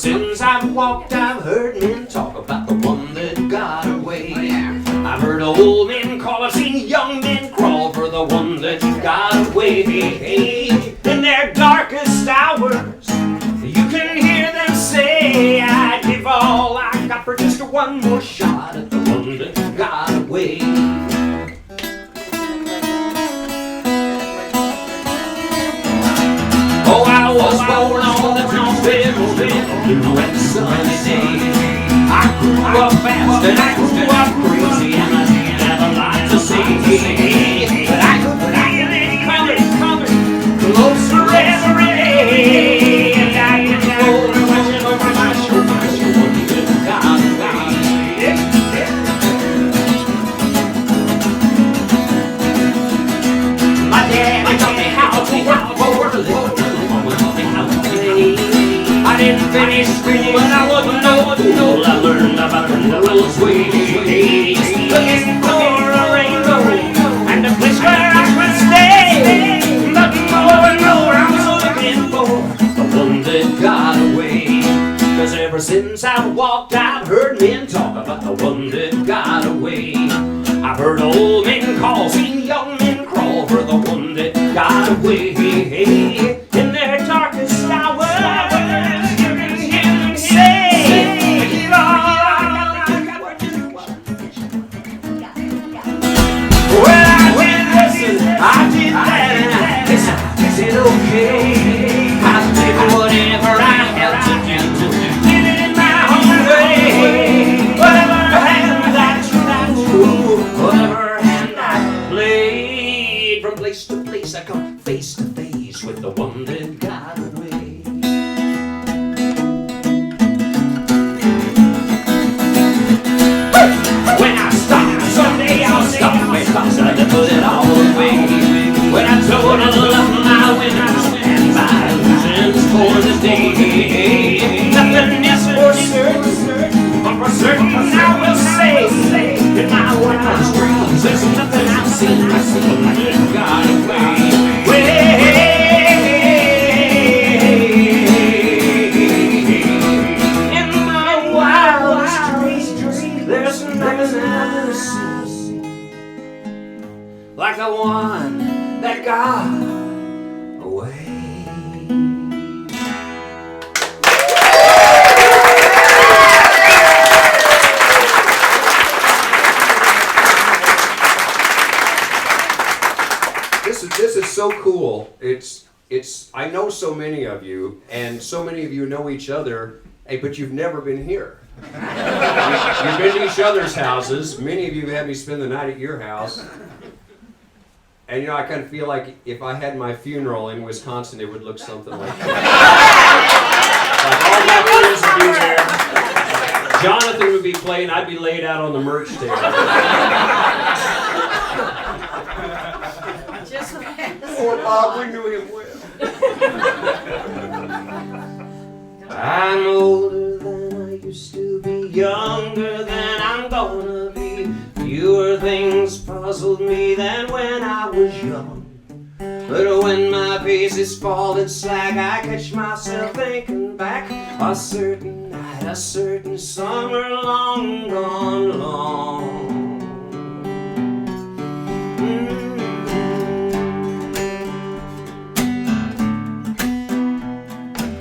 since I've walked, I've heard men talk about the one that got away. I've heard old men call, I've seen young men crawl for the one that got away. In their darkest hours, you can hear them say, I'd give all I got for just one more shot at the one that got away. Oh, I was born on the blue and sunny day. I grew up fast and I grew up crazy, and I didn't have a lot to say. But I could feel it coming closer every day. And I can hold her watching over my shoulder, one that got away. My daddy taught me how to work for a living. I didn't finish school, but I wouldn't know a fool. I learned about the world's ways, looking for a rainbow and a place where I could stay. But more and more I was looking for the one that got away. 'Cause ever since I've walked, I've heard men talk about the one that got away. I've heard old men call, seen young men crawl for the one that got away. In their darkest hours, I did that and I said okay. I did whatever I had to do, did it in my own way. Whatever hand I drew, whatever hand I played, from place to place I come face to face with the one that got away. When I stop, someday I'll stop because I put it all away. When I told her to love my winners and my illusions for the day. Nothing is for certain, but for certain I will say, in my wildest dreams there's nothing I've seen. I see the one that got away. In my wildest dreams there's nothing I've seen like the one that got away. This is so cool. It's I know so many of you, and so many of you know each other, but you've never been here. You've been to each other's houses. Many of you had me spend the night at your house. And you know, I kind of feel like if I had my funeral in Wisconsin, it would look something like that. Like all my friends would be there. Jonathan would be playing, I'd be laid out on the merch table. Poor Bob, we knew him well. I'm older than I used to be, younger than I'm gonna be. Fewer things puzzled me than when I was young. But when my pace is falling slack, I catch myself thinking back. A certain night, a certain summer long gone long.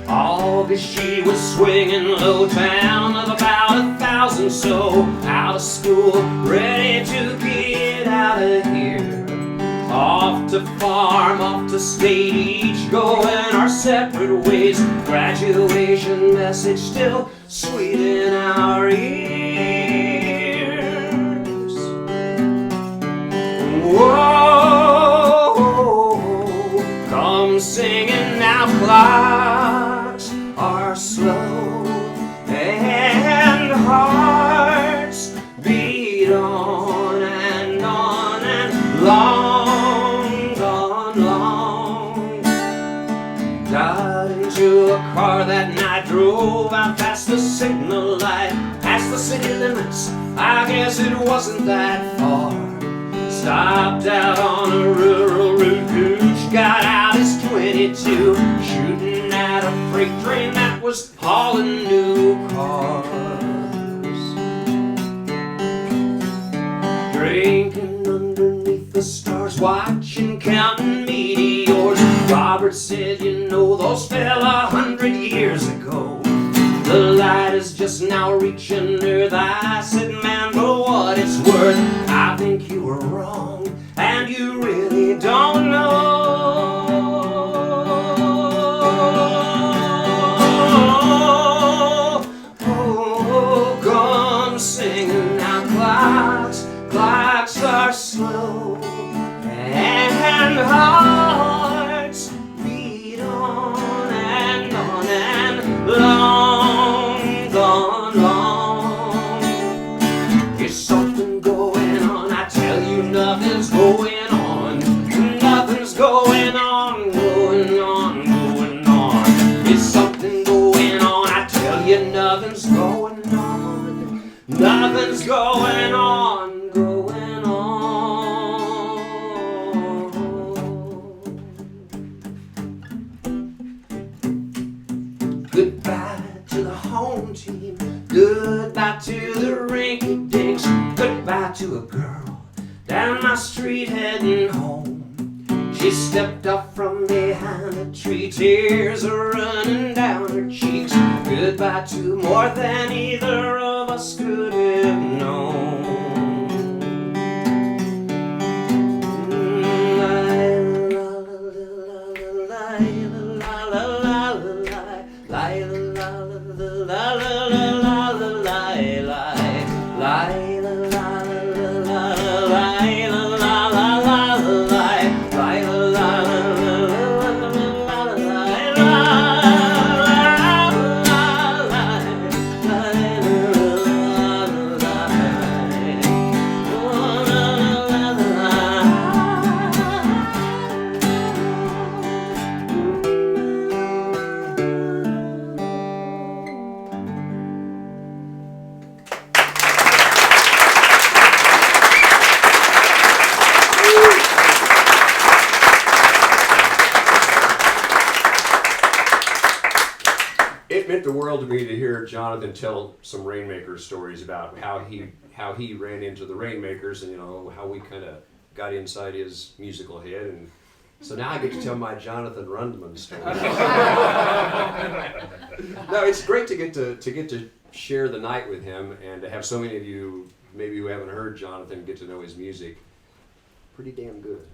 August, she was swinging low down of about 1,000 so, out of school, ready to get out of here. Off to farm, off to state, each going our separate ways. Graduation message still sweet in our ears. Whoa, come singing now, clocks are slow and hearts beat on and long gone long. Got into a car that night, drove out past the signal light, past the city limits, I guess it wasn't that far. Stopped out on a rural route, Gooch got out his 22, shooting at a freight train that was hauling new cars. Drinking underneath the stars, watching, counting meteors. Robert said, you know, those fell 100 years ago. The light is just now reaching Earth. I said, man, for what it's worth, I think you were wrong, and you really don't know. Oh, come singing now, clocks are slow, and hearts beat on and long gone long. There's something going on, I tell you, nothing's going on. Nothing's going on, going on, going on. There's something going on, I tell you, nothing's going on. Nothing's going on, going on. Goodbye to the home team, goodbye to the rinky dinks, goodbye to a girl down my street heading home. She stepped up from behind a tree, tears are running down her cheeks. Goodbye to more than either of us could have known. It meant the world to me to hear Jonathan tell some Rainmakers stories about how he ran into the Rainmakers, and you know how we kind of got inside his musical head, and so now I get to tell my Jonathan Rundman story. No, it's great to get to share the night with him, and to have so many of you maybe who haven't heard Jonathan get to know his music. Pretty damn good,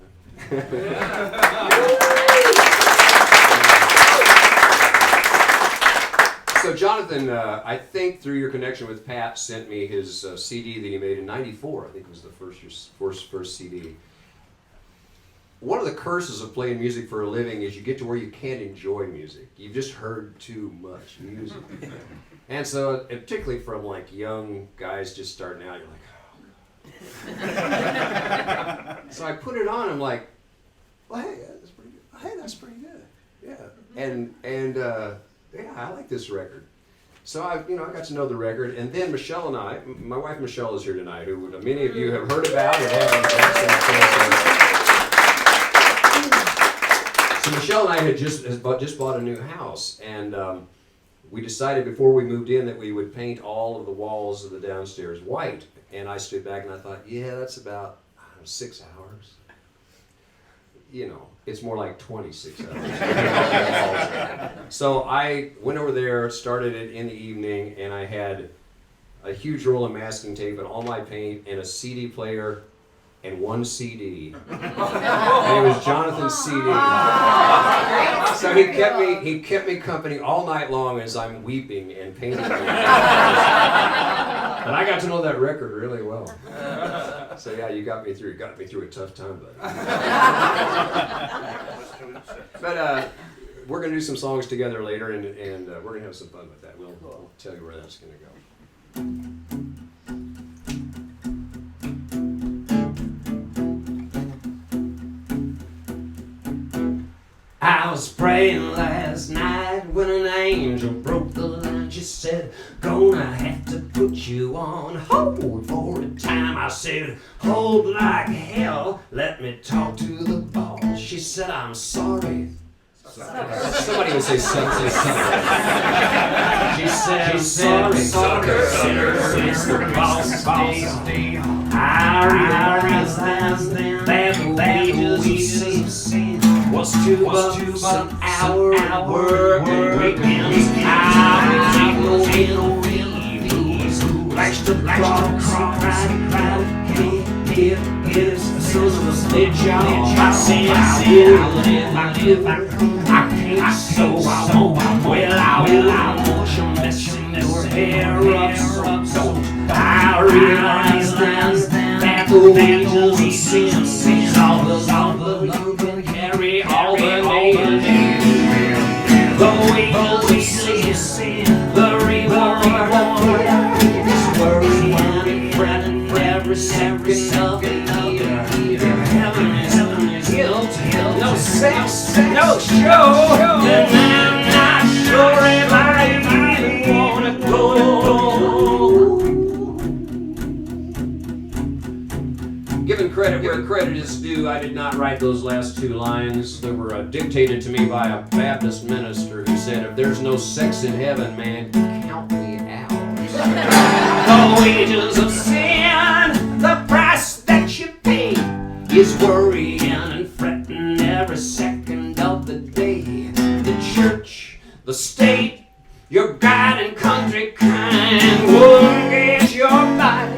So Jonathan, I think through your connection with Pat, sent me his CD that he made in '94. I think it was the first CD. One of the curses of playing music for a living is you get to where you can't enjoy music. You've just heard too much music. And so, and particularly from like young guys just starting out, you're like, oh God. So I put it on, I'm like, well, hey, that's pretty good. Hey, that's pretty good. Yeah. And yeah, I like this record. So I got to know the record, and then Michelle and I, my wife Michelle is here tonight, who many of you have heard about and have. So Michelle and I had just bought a new house, and we decided before we moved in that we would paint all of the walls of the downstairs white. And I stood back and I thought, yeah, that's about 6 hours. You know, it's more like 26 hours. So I went over there, started it in the evening, and I had a huge roll of masking tape and all my paint and a CD player and one CD. And it was Jonathan's CD. So he kept me company all night long as I'm weeping and painting. And I got to know that record really well. So yeah, you got me through a tough time, buddy. But we're gonna do some songs together later, and we're gonna have some fun with that. We'll tell you where that's gonna go. I was praying last night when an angel broke the line. She said, gonna have to put you on hold for a time. I said, hold like hell, let me talk to the boss. She said, I'm sorry, Somebody would say something. She said, sorry, sinners, it's the boss day. I realized then that the wages of sin was $2 an hour work and weekends. I was in no evenings, lashed the cross, cried, yes, as soon as the job. I said, I can't, so I won't. Well, I want you messing your hair up, so I realize that the wages of sin is all the you can carry all the nails. The wages of sin, the reward is worrying and fretting every second of the year. Heaven is guilt, no sex, no show, and I'm not sure if I even wanna go. Given credit where credit is due, I did not write those last two lines. They were dictated to me by a Baptist minister who said, if there's no sex in heaven, man, count me out. The wages of sin, the price that you pay, is worrying and fretting every second of the day. The church, the state, your God and country kind, one gets your body,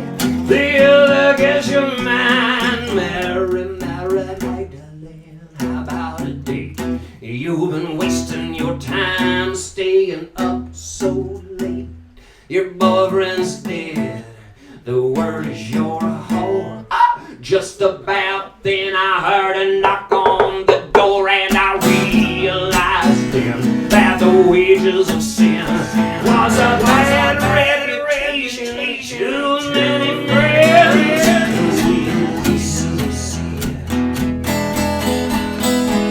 the other gets your mind. Mary Magdalene, how about a date? You've been wasting your time staying up so late. Your boyfriend's dead, the word is you're a whore. Just about then I heard a knock on the door, and I realized then that the wages of sin was a bad reputation, too many friends.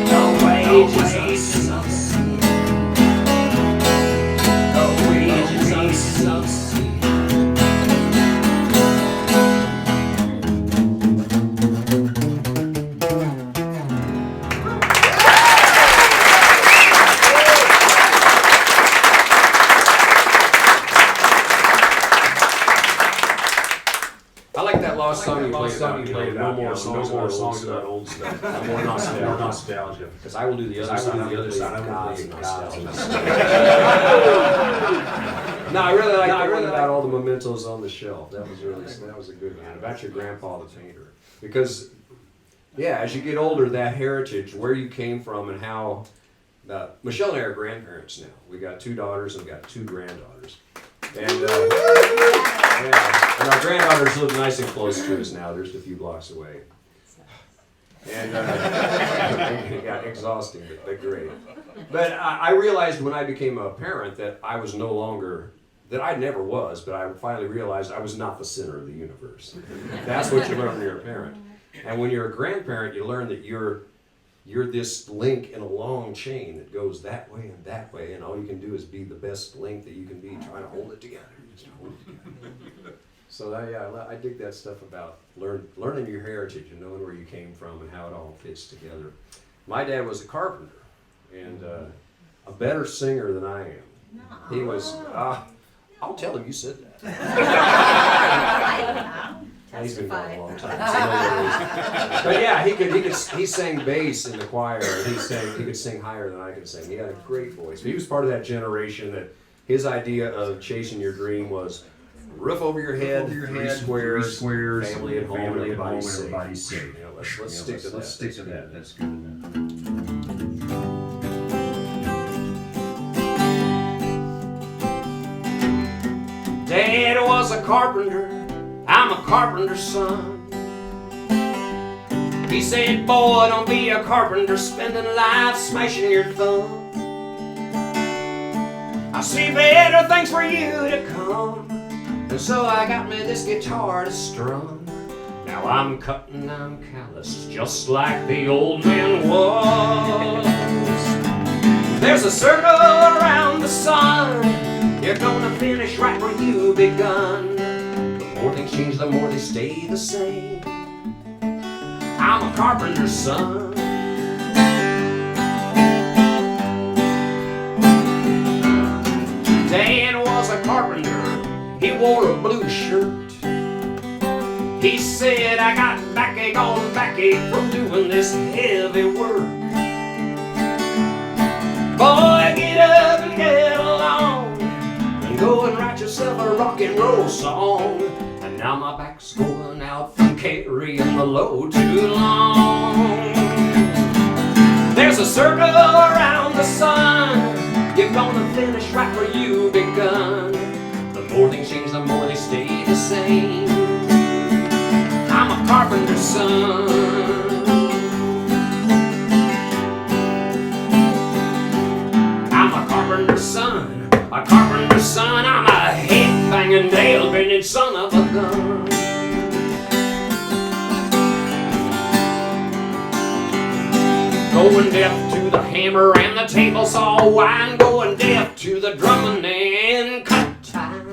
The wages of sin, the wages of sin. Song you played about, no more songs about old stuff. More nostalgia. Because I will do the other side. I will play nostalgia. No, I really like the one about all the mementos on the shelf. That was a good one. About your grandpa, the painter. Because, yeah, as you get older, that heritage, where you came from, and how Michelle and I are grandparents now. We got 2 daughters and we got 2 granddaughters. And and our granddaughters live nice and close to us now. They're just a few blocks away. And it got exhausting, but great. But I realized when I became a parent that I was no longer, that I never was, but I finally realized I was not the center of the universe. That's what you learn when you're a parent. And when you're a grandparent, you learn that you're this link in a long chain that goes that way, and all you can do is be the best link that you can be, trying to hold it together. Just hold it together. So I dig that stuff about learning your heritage and knowing where you came from and how it all fits together. My dad was a carpenter and a better singer than I am. He was. I'll tell him you said that. He's been gone a long time. But yeah, he sang bass in the choir, and he could sing higher than I could sing. He had a great voice. But he was part of that generation that his idea of chasing your dream was roof over your head, three squares, family at home, and everybody's safe. You know, let's stick to that. Let's stick to that. That's good. Dad was a carpenter. I'm a carpenter's son. He said, boy, don't be a carpenter spending life smashing your thumb. I see better things for you to come. And so I got me this guitar to strum. Now I'm cutting, I'm calloused, just like the old man was. There's a circle around the sun. You're gonna finish right where you begun. The more things change, the more they stay the same. I'm a carpenter's son. was a carpenter. He wore a blue shirt. He said, I got backache on backache from doing this heavy work. Boy, get up and get along and go and write yourself a rock and roll song. And now my back's going out from carrying the load too long. There's a circle around the sun. You're gonna finish right where you begun. The more things change, the more they stay the same. I'm a carpenter's son. I'm a carpenter's son. A carpenter's son. I'm a head-banging, nail-bending son of a gun. Going deaf to the hammer and the table saw wine. Going deaf to the drumming and cut time.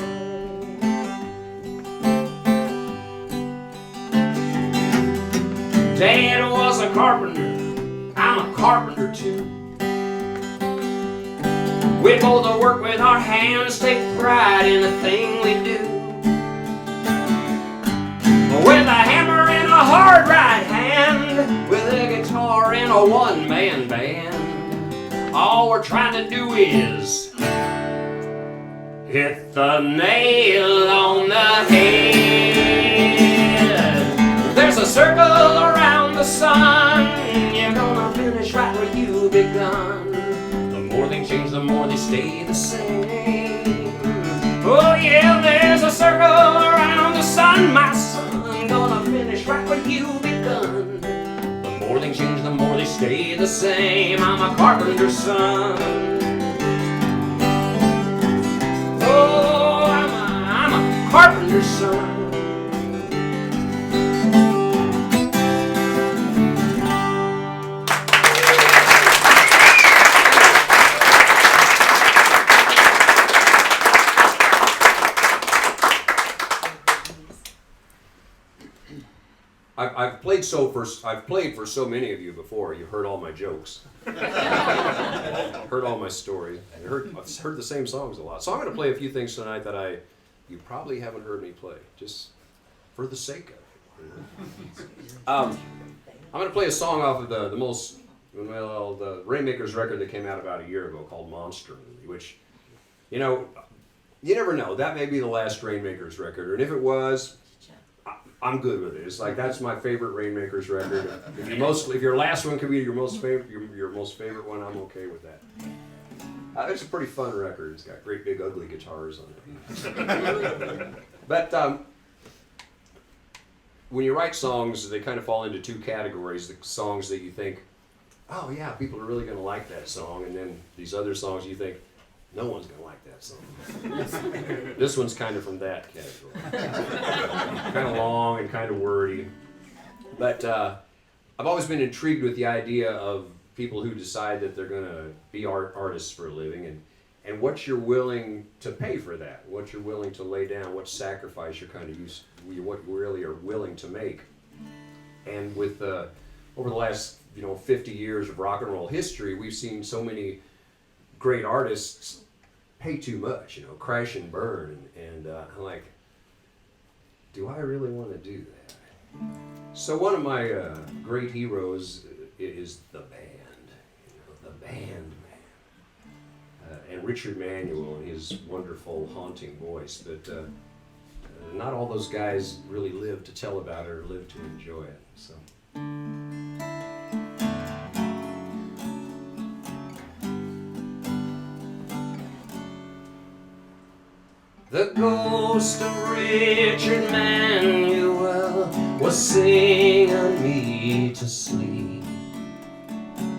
Dad was a carpenter, I'm a carpenter too. We both work with our hands, take pride in the thing we do. With a hammer in a hard right hand, with a guitar in a one-man band, all we're trying to do is hit the nail on the head. There's a circle around the sun. You're gonna finish right where you begun. The more they change, the more they stay the same. Oh yeah, there's a circle around the sun, my son. Gonna finish right where you begun. The more they change, the more they stay the same. I'm a carpenter's son. Oh, I'm a carpenter's son. I've played for so many of you before. You've heard all my jokes, heard all my story, and I've heard the same songs a lot. So I'm going to play a few things tonight that you probably haven't heard me play, just for the sake of it. I'm going to play a song off of the Rainmakers record that came out about a year ago called Monster Movie, which, you know, you never know. That may be the last Rainmakers record, and if it was, I'm good with it. It's like, that's my favorite Rainmakers record. If your last one could be your most favorite one, I'm okay with that. It's a pretty fun record. It's got great big ugly guitars on it. But when you write songs, they kind of fall into two categories. The songs that you think, oh yeah, people are really going to like that song, and then these other songs you think, no one's going to like that song. This one's kind of from that category. Kind of long and kind of wordy. But I've always been intrigued with the idea of people who decide that they're going to be artists for a living, and what you're willing to pay for that, what you're willing to lay down, what sacrifice you're kind of what you really are willing to make. And with over the last 50 years of rock and roll history, we've seen so many great artists pay too much, crash and burn, and I'm like, do I really want to do that? So one of my great heroes is the band, the band man, and Richard Manuel and his wonderful haunting voice, but not all those guys really live to tell about it or live to enjoy it, so. The ghost of Richard Manuel was singing me to sleep.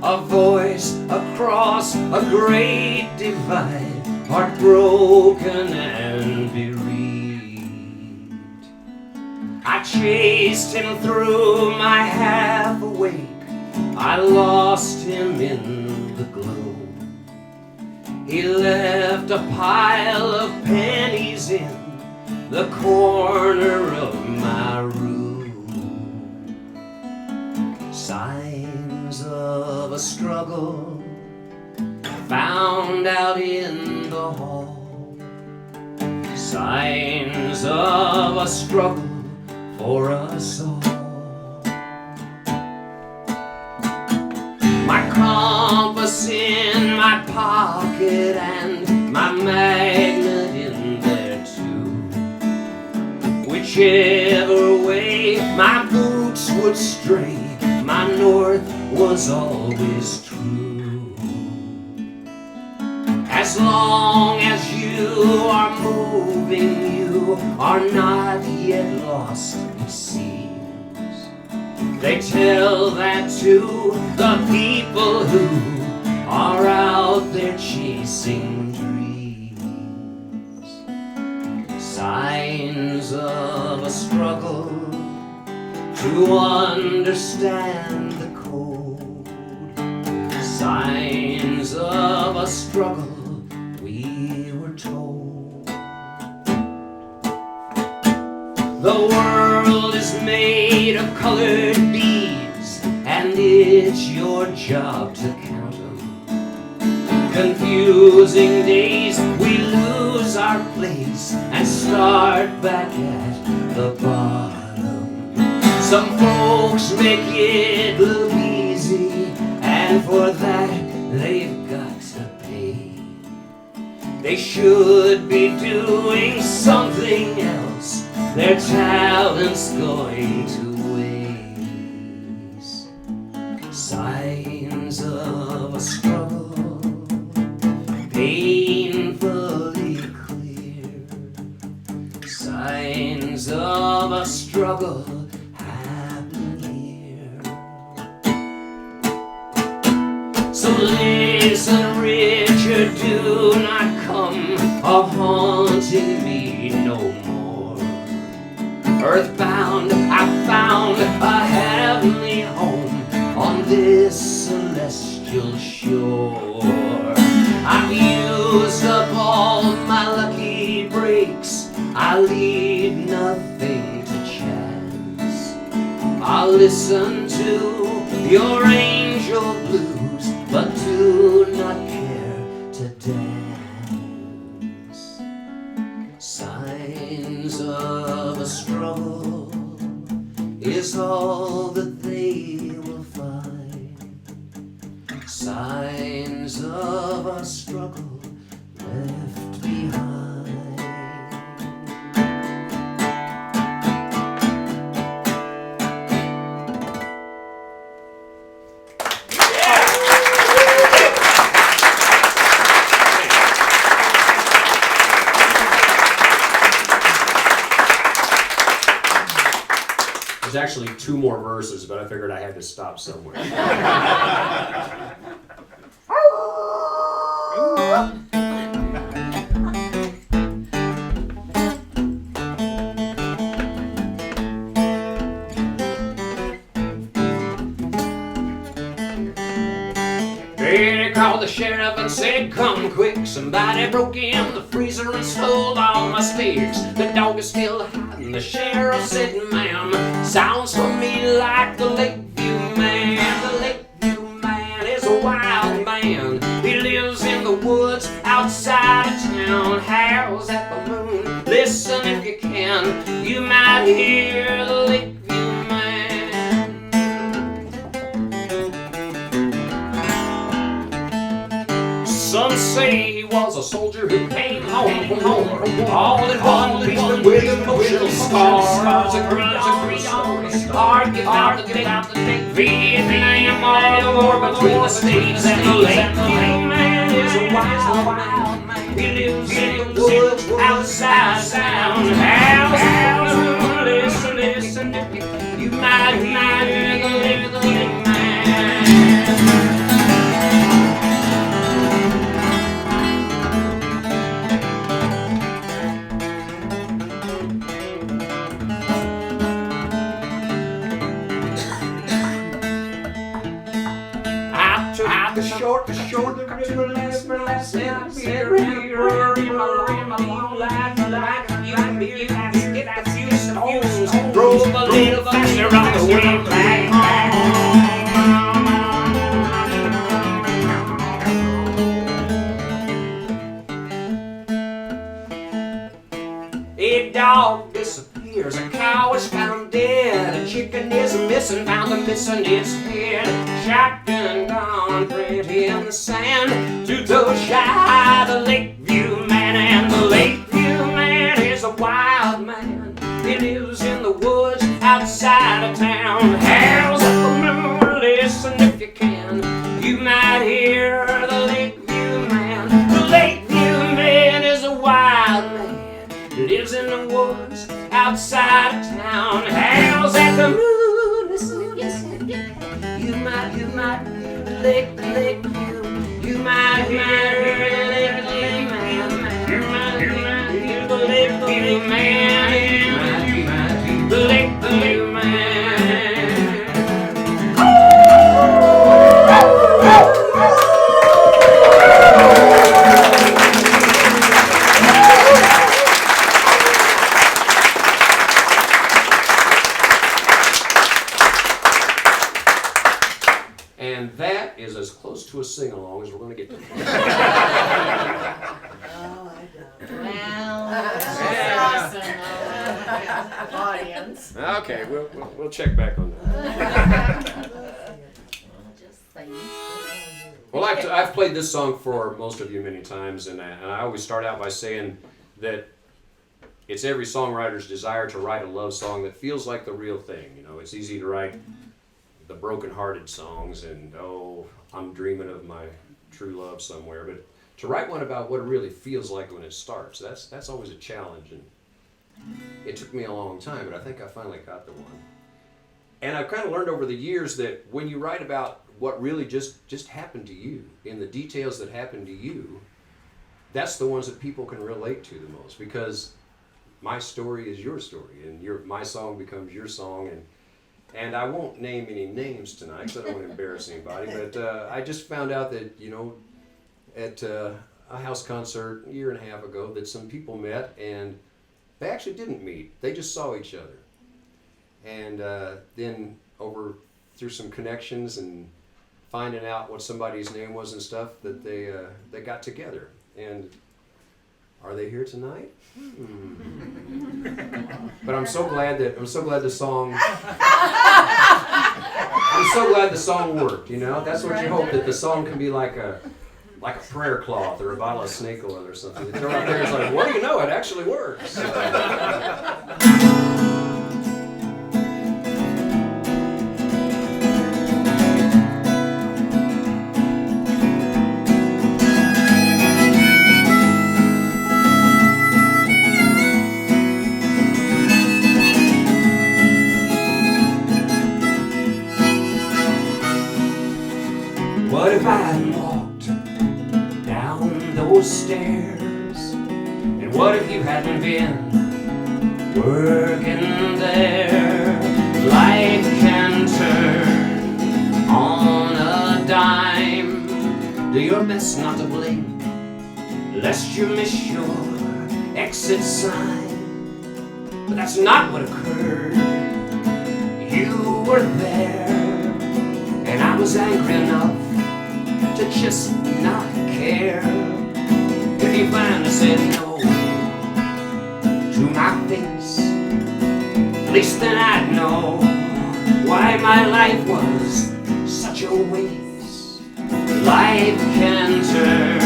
A voice across a great divide, heartbroken and bereaved. I chased him through my half awake, I lost him in the glow. He left a pile of pennies in the corner of my room. Signs of a struggle found out in the hall. signs of a struggle for us all. My compass in my pocket and my magnet in there too. Whichever way my boots would stray, my north was always true. As long as you are moving, you are not yet lost, it seems. They tell that to the people who are out there chasing dreams. Signs of a struggle to understand the code. Signs of a struggle, we were told. The world is made of colored beads, and it's your job to count them. Confusing days, we lose our place and start back at the bottom. Some folks make it look easy, and for that they've got to pay. They should be doing something else, their talent's going to waste. Signs of a struggle, painfully clear. Signs of a struggle, so listen, Richard, do not come a-haunting me no more. Earthbound, I found a heavenly home on this celestial shore. I've used up all my lucky breaks, I leave nothing to chance. I'll listen to your angel blues, but do not care to dance. Signs of a struggle is all that they will find. Signs of a struggle left behind. There's actually 2 more verses, but I figured I had to stop somewhere. They called the sheriff and said, come quick, somebody broke in the freezer and stole all my steaks. The dog is still hiding, the sheriff said, ma'am, sounds to me like the Lakeview Man. The Lakeview Man is a wild man, he lives in the woods outside of town. Howls at the moon, listen if you can, you might hear the Lakeview Some say he was a soldier who came home from war, all in one piece with emotional scars. Agree on the argue about the date, Vietnam, all the war between the states and the Lakeview Man is a wild man. He lives in the woods outside town. House, listen, you might hear the Lakeview Man. The short, the river last night, here in my long life, you can get a few stones, drove a little faster on the way back home. A dog disappears, a cow is found dead, a chicken is missing, found missing its head. Shotgun gone, print in the sand, to those shy the Lakeview man. And the Lakeview man is a wild man, he lives in the woods outside of town. Howls at the moon, listen if you can, you might hear the Lakeview man. The Lakeview man is a wild man, lives in the woods outside of town. Howls at the moon, listen if you can, you might hear the Lakeview, you might hear the Lakeview man, you might hear the Lakeview man, the Lakeview man. And that is as close to a sing-along as we're going to get to. Audience. Okay, we'll check back on that. Well, I've played this song for most of you many times, and I always start out by saying that it's every songwriter's desire to write a love song that feels like the real thing. You know, it's easy to write the broken-hearted songs and, oh, I'm dreaming of my true love somewhere, but to write one about what it really feels like when it starts, that's always a challenge, and it took me a long time, but I think I finally got the one. And I've kind of learned over the years that when you write about what really just happened to you, in the details that happened to you, that's the ones that people can relate to the most, because my story is your story, and my song becomes your song, and I won't name any names tonight because I don't want to embarrass anybody, but I just found out that, you know, at a house concert a year and a half ago that some people met, and they actually didn't meet. They just saw each other. And then through some connections and finding out what somebody's name was and stuff, that they got together. And are they here tonight? But I'm so glad the song worked, you know? That's what you hope, that the song can be like a prayer cloth or a bottle of snake oil or something. You throw it out there, it's like, what do you know? It actually works. What if I hadn't walked down those stairs? And what if you hadn't been working there? Life can turn on a dime. Do your best not to blink, lest you miss your exit sign. But that's not what occurred. You were there, and I was angry enough to just not care. If you finally said no to my face, at least then I'd know why my life was such a waste. Life can turn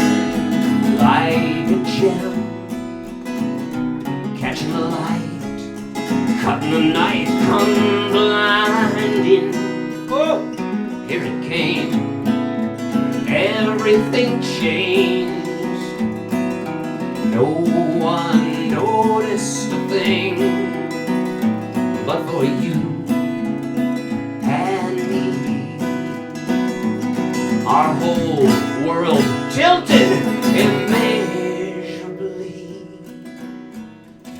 like a gem, catching the light, cutting the night, come blinding. Oh, here it came. Everything changed. No one noticed a thing, but for you and me, our whole world tilted immeasurably.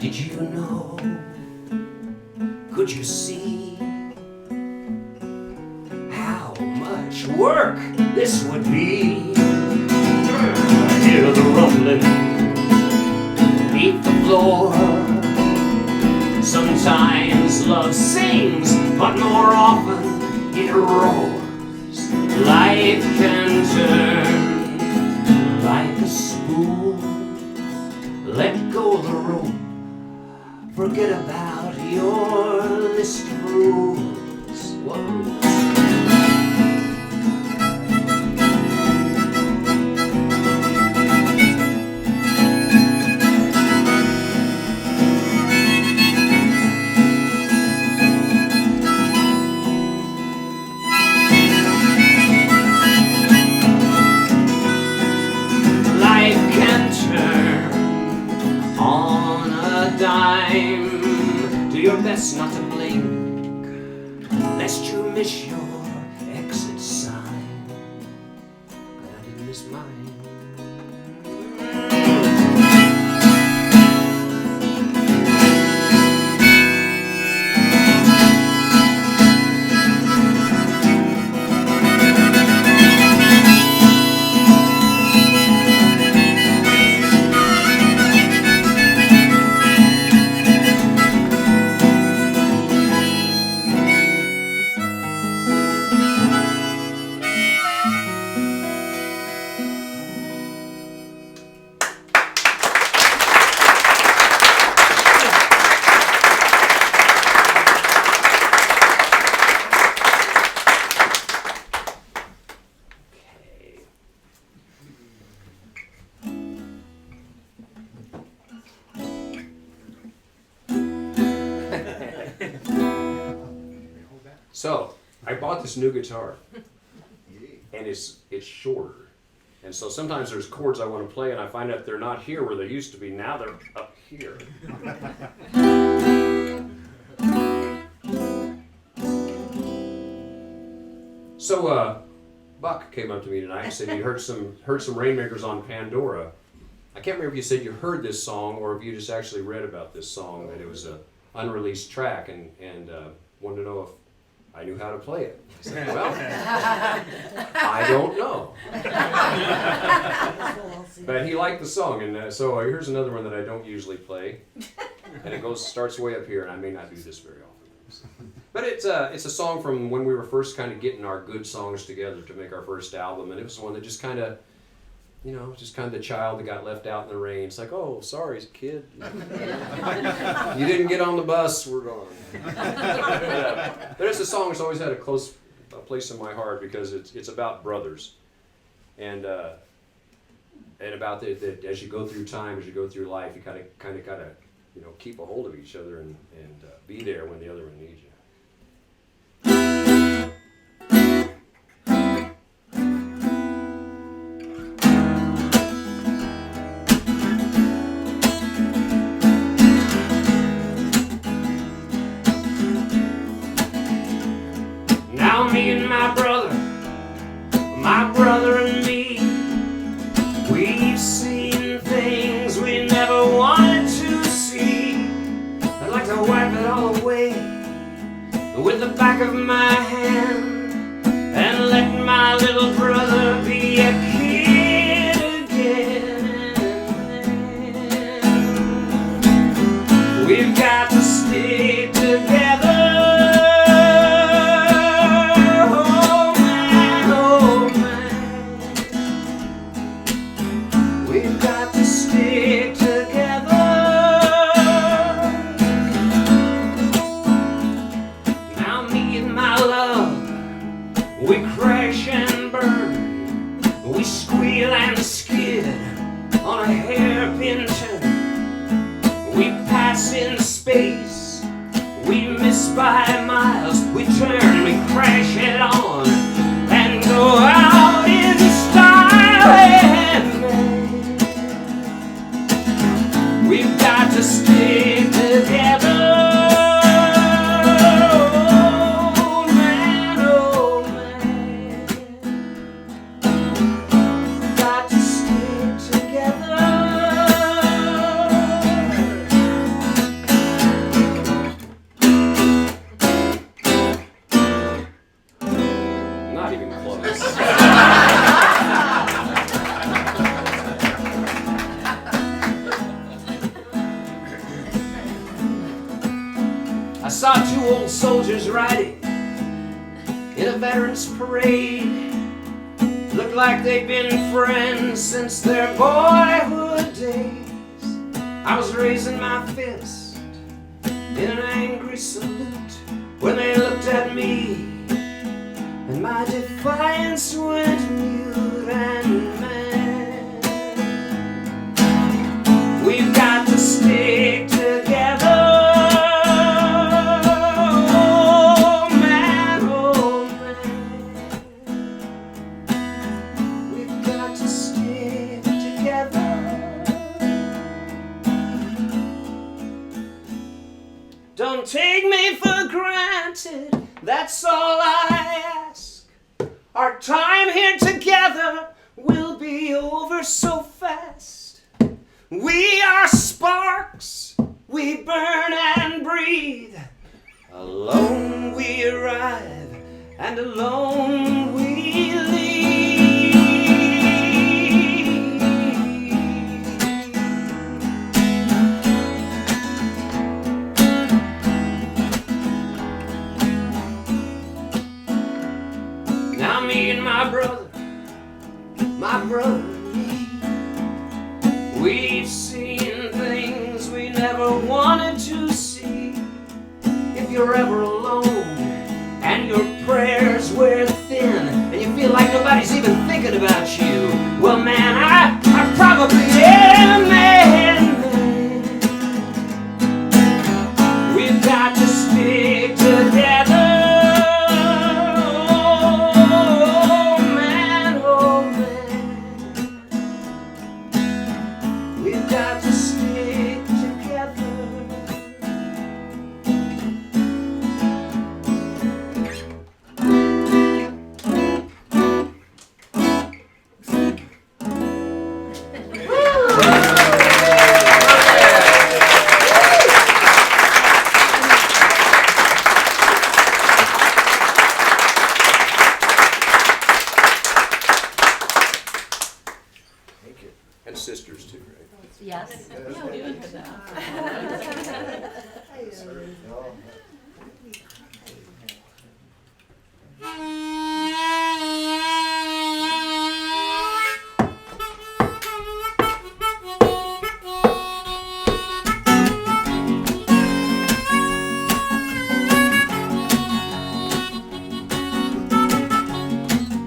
Did you know? Could you see how much work this would be? I hear the rumbling beneath the floor. Sometimes love sings, but more often it roars. Life can turn like a spoon. Let go of the rope, Forget about your list of rules. What rules? Life can turn on a dime. Do your best not to blink, lest you miss your exit sign. But I didn't miss mine. So, I bought this new guitar, and it's shorter. And so sometimes there's chords I want to play, and I find out they're not here where they used to be. Now they're up here. So, Buck came up to me tonight and said he heard some Rainmakers on Pandora. I can't remember if you said you heard this song or if you just actually read about this song, that it was an unreleased track, and wanted to know if I knew how to play it. I said, well, I don't know. But he liked the song, and so here's another one that I don't usually play, and it starts way up here, and I may not do this very often. But it's a song from when we were first kind of getting our good songs together to make our first album, and it was one that just kind of, just kind of the child that got left out in the rain. It's like, oh, sorry, kid. You didn't get on the bus, we're gone. But it's a song that's always had a close place in my heart because it's about brothers. And about that as you go through time, as you go through life, you kind of got to, keep a hold of each other and be there when the other one needs you. Now me and my brother and me, we've seen things we never wanted to see. I'd like to wipe it all away with the back of my hand and let my little brother be a kid again. We've got to stick together. We crash and burn, we squeal and skid on a hairpin turn. We pass in space, we miss by miles. We turn, we crash it on and go out in style. And we've got to stick together. Not even close. I saw two old soldiers riding in a veterans parade. Looked like they'd been friends since their boyhood days. I was raising my fist in an angry salute when they looked at me, and my defiance went mute and mad. We've got to stick together, oh man, oh man. We've got to stick together. Don't take me for granted, that's all I ask. Our time here together will be over so fast. We are sparks, we burn and breathe. Alone we arrive, and alone we leave. Now me and my brother and me, we've seen things we never wanted to see. If you're ever alone and your prayers wear thin and you feel like nobody's even thinking about you, well man, I probably am, man. We've got to stick together. And sisters too, right? Yes. I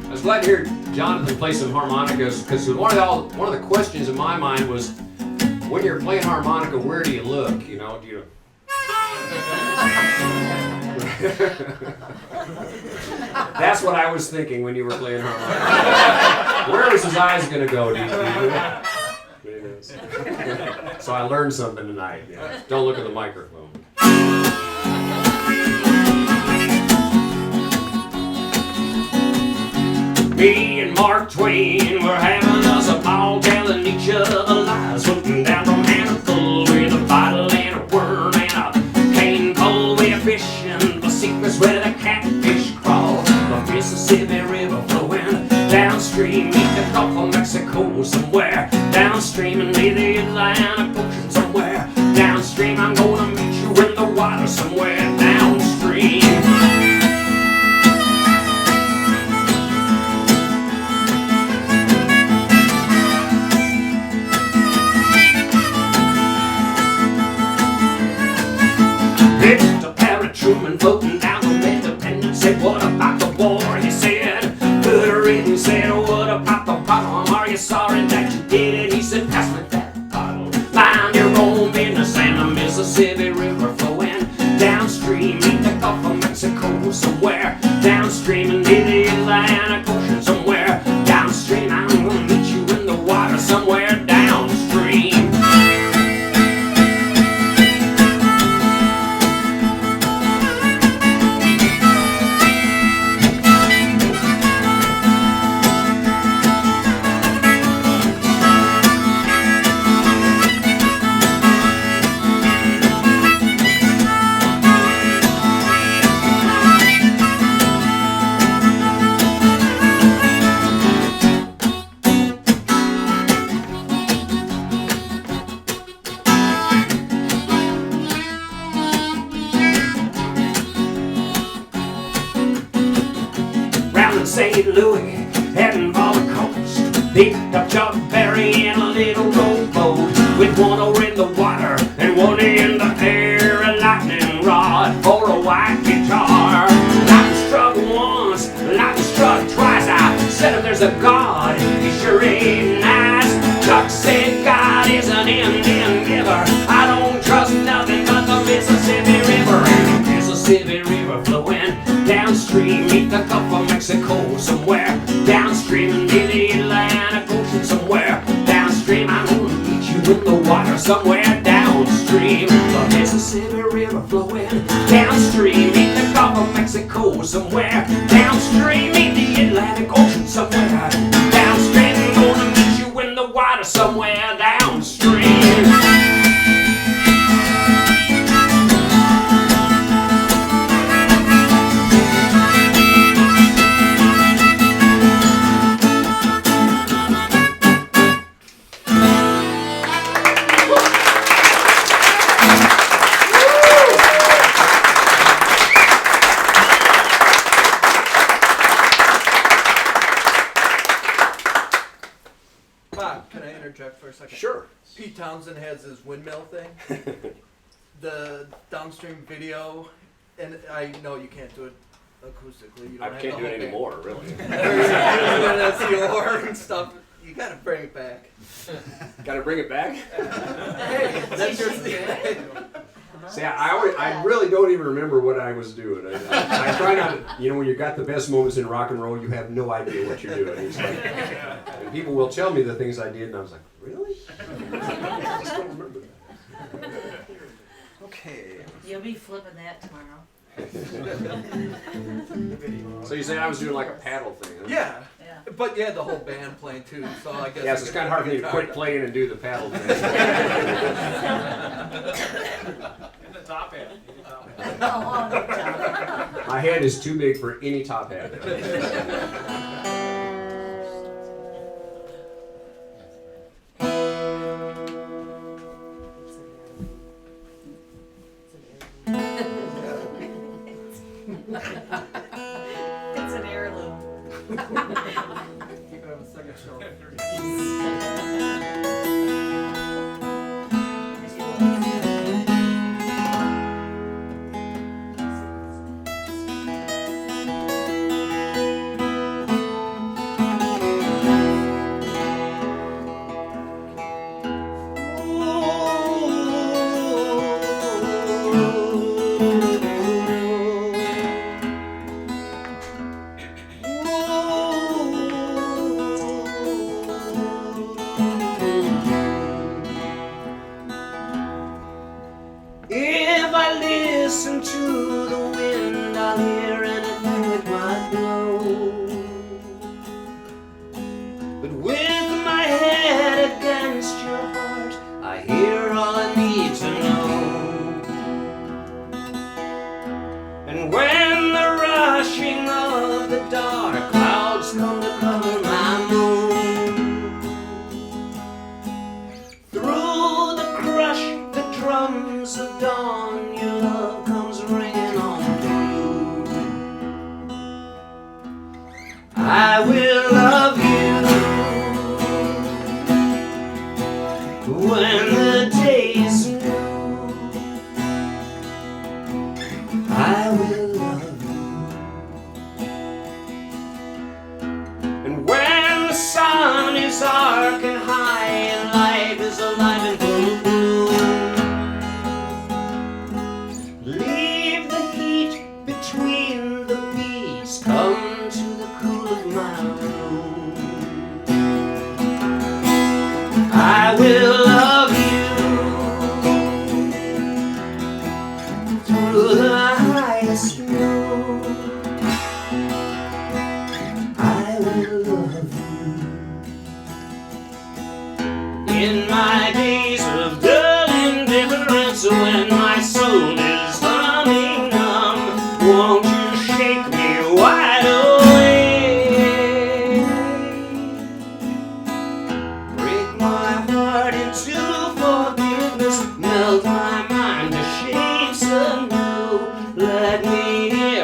was glad to hear Jonathan play some harmonicas, because one of the questions in my mind was, when you're playing harmonica, where do you look? You know, do you? That's what I was thinking when you were playing harmonica. Where was his eyes going to go? Do you So I learned something tonight. Yeah. Don't look at the microphone. Me and Mark Twain were having us a ball, telling each other lies, looking down from handful with a bottle and a worm and a cane pole. We're fishing for secrets where the catfish crawl. The Mississippi River flowing downstream, meet the Gulf of Mexico somewhere downstream, and meet the Atlantic Ocean somewhere downstream. I'm gonna meet you in the water somewhere downstream. Mr. Harry Truman floating down from Independence said, what about the war? He said, good reading. Said, what about the bottom? Are you sorry that you did it? He said, pass me that bottle. Mind your own business. And the Mississippi River flowing downstream, meet the Gulf of Mexico somewhere downstream, and meet the Atlantic Ocean somewhere downstream. I'm gonna meet you in the water somewhere downstream. St. Louis, heading for the coast. Picked up Chuck Berry in a little rowboat, with one oar in the water and one in the air, a lightning Mississippi River flowing downstream, meet the Gulf of Mexico somewhere. Downstream, meet the Atlantic Ocean somewhere. Downstream, gonna meet you in the water somewhere downstream. Bob, can I interject for a second? Sure. Pete Townsend has his windmill thing. The downstream video, and I know you can't do it acoustically. You don't I have can't the do whole it band. anymore, really. That's the horn and stuff. You gotta bring it back. Gotta bring it back? Hey, that's your thing. See, I really don't even remember what I was doing. I try not to, you know, when you got the best moments in rock and roll, you have no idea what you're doing. It's like, and people will tell me the things I did, and I was like, really? I just don't remember that. Okay. You'll be flipping that tomorrow. So you say I was doing like a paddle thing, huh? Yeah, Yeah. but you had the whole band playing too, so I guess. Yeah, so it's kind of hard for me to quit playing and do the paddle thing. In the top end. Oh, good job. My head is too big for any top hat. It's an heirloom. You can have a second show. If I listen to the wind, I'll hear anything it might blow. But with my head against your heart, I hear all I need to know. And when the rushing of the dark clouds come to cover my moon, through the crush, the drums of dawn, your love comes ringing on through. I will love you when the day is new. I will love you. And when the sun is dark and high and life is alive and full of bloom, leave the heat between the beats, come to the cool of my room. I will love you through the highest noon. I will love you in my days of dull indifference, when my soul is humming numb. Won't you shake me wide awake? Break my heart into forgiveness, melt my mind to shapes anew. Let me hear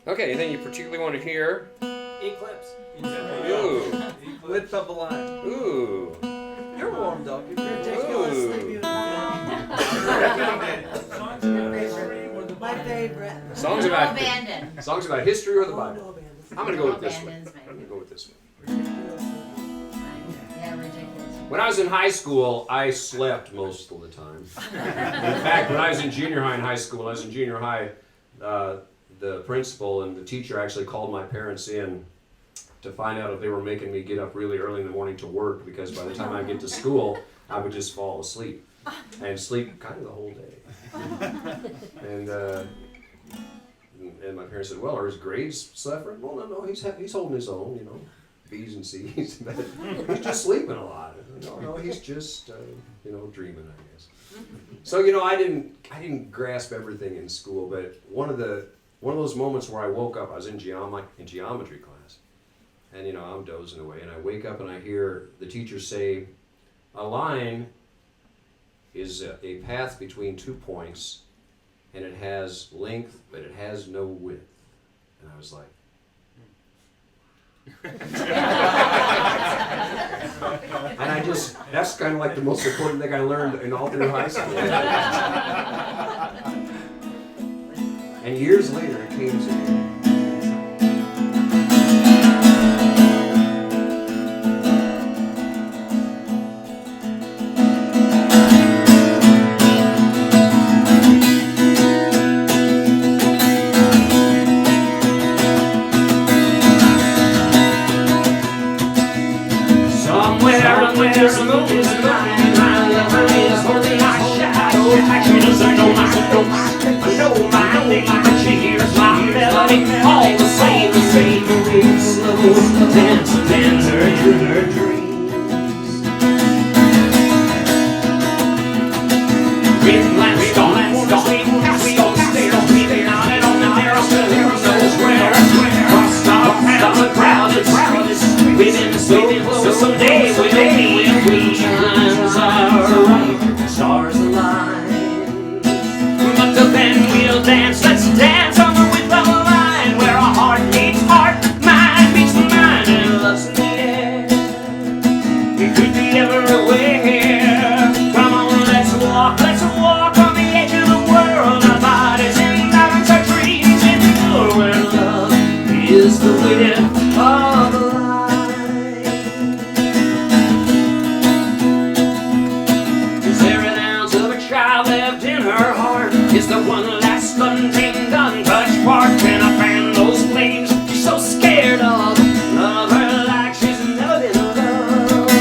Okay, anything you particularly want to hear? Eclipse. Ooh. Width of the line. Ooh. You're warmed up. You're Ridiculously Ooh. beautiful. My favorite. Songs No about abandon. songs about history or the Oh, Bible. no abandon. I'm gonna go with this one. Abandons, I'm gonna maybe. go with this one. Yeah, ridiculous. When I was in high school, I slept most of the time. In fact, when I was in junior high and high school, when I was in junior high, the principal and the teacher actually called my parents in to find out if they were making me get up really early in the morning to work, because by the time I get to school, I would just fall asleep and sleep kind of the whole day. And my parents said, "Well, are his grades suffering?" "Well, no, he's holding his own, you know, B's and C's, but he's just sleeping a lot." No, he's just dreaming, I guess. So I didn't grasp everything in school, but one of those moments where I woke up, I was in geometry class, and I'm dozing away, and I wake up and I hear the teacher say, "A line is a path between 2 points, and it has length, but it has no width." And I was like, and that's kind of like the most important thing I learned in all through high school. And years later, it came to me. There's a moon is mine, my lover is holding my shadow. She doesn't know my name, but she hears my melody. All the same waves slow dancing in her dreams. With lamps on sweet cast on stairs, weaving out and on the narrow knows where. Crossed our paths, a crowded street, within so close someday we'll be. Times are right, stars align. But till then we'll dance, let's dance on the width of the line, where our heart meets heart, mind meets mind, and love's in the air. It could be everywhere. Come on, let's walk on the edge of the world. Our bodies in balance, our dreams endure, where love is the width of the line. Is the one last untamed, untouched part. Can I fan those flames she's so scared of? Love her like she's never been loved.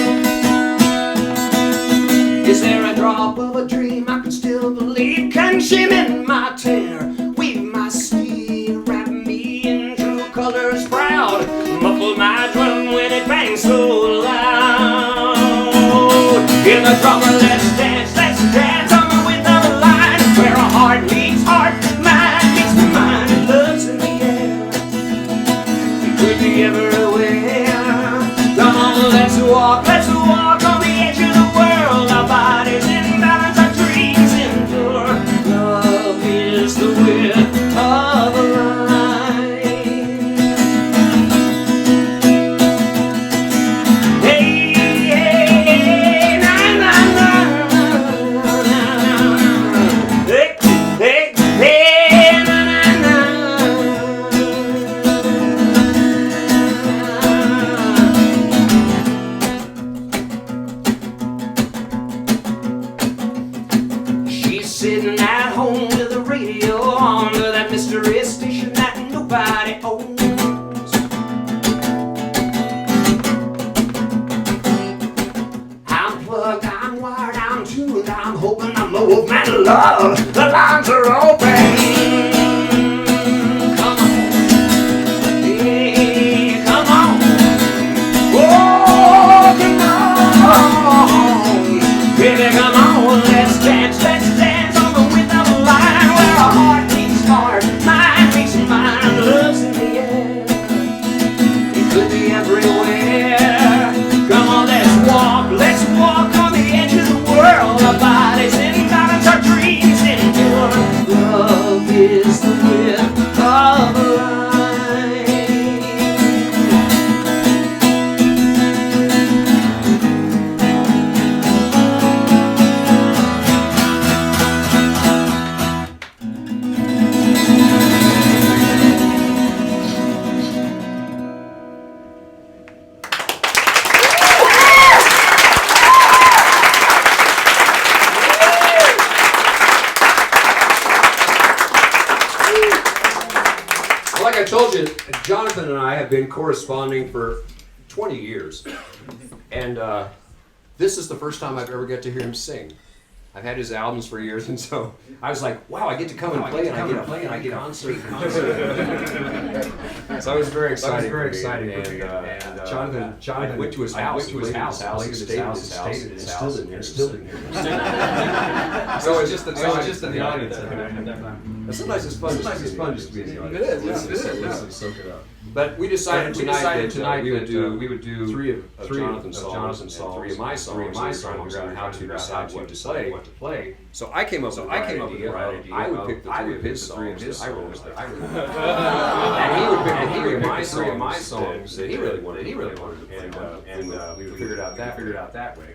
Is there a drop of a dream I can still believe? Can she mend my tear, weave my sleeve, wrap me in true colors proud, muffle my drum when it bangs so loud? In the drummer, let's dance on the width of the line, where our heart meets heart, mind meets mind, and love's in the air. It could be everywhere. Come on, let's walk on the edge of the world. Our bodies in balance, our dreams endure. Love is the width of the line. Hey, hey, na na na. Hey, hey, na na na. She's sitting at home with the radio on to that mystery station that nobody owns. I'm plugged, I'm wired, I'm tuned, I'm hoping the movement of love, the lines are open. Come on, hey, come on, oh, come on, baby, come on, let's dance on the width of the line, where our heart meets heart, mind meets mind, love's in the air. It could be everywhere. Come on, let's walk on the edge of the world. Our bodies in balance, our dreams in Like I told you, Jonathan and I have been corresponding for 20 years. And this is the first time I've ever got to hear him sing. I've had his albums for years, and so I was like, wow, I get to come and play, and I get a concert. So I was very excited. And Jonathan, I went to his house, he stayed at his house, and it's still in there. So it's just in the audience. Sometimes it's fun just to be in the audience. It is. Listen, soak it up. But we decided tonight that we would do three of Jonathan's songs, and three of my songs. We were trying to figure out how to decide what to play. So I came up with the idea. I would pick the three of his songs that I wrote, and he would pick the three of my songs that he really wanted, and we figured it out that way.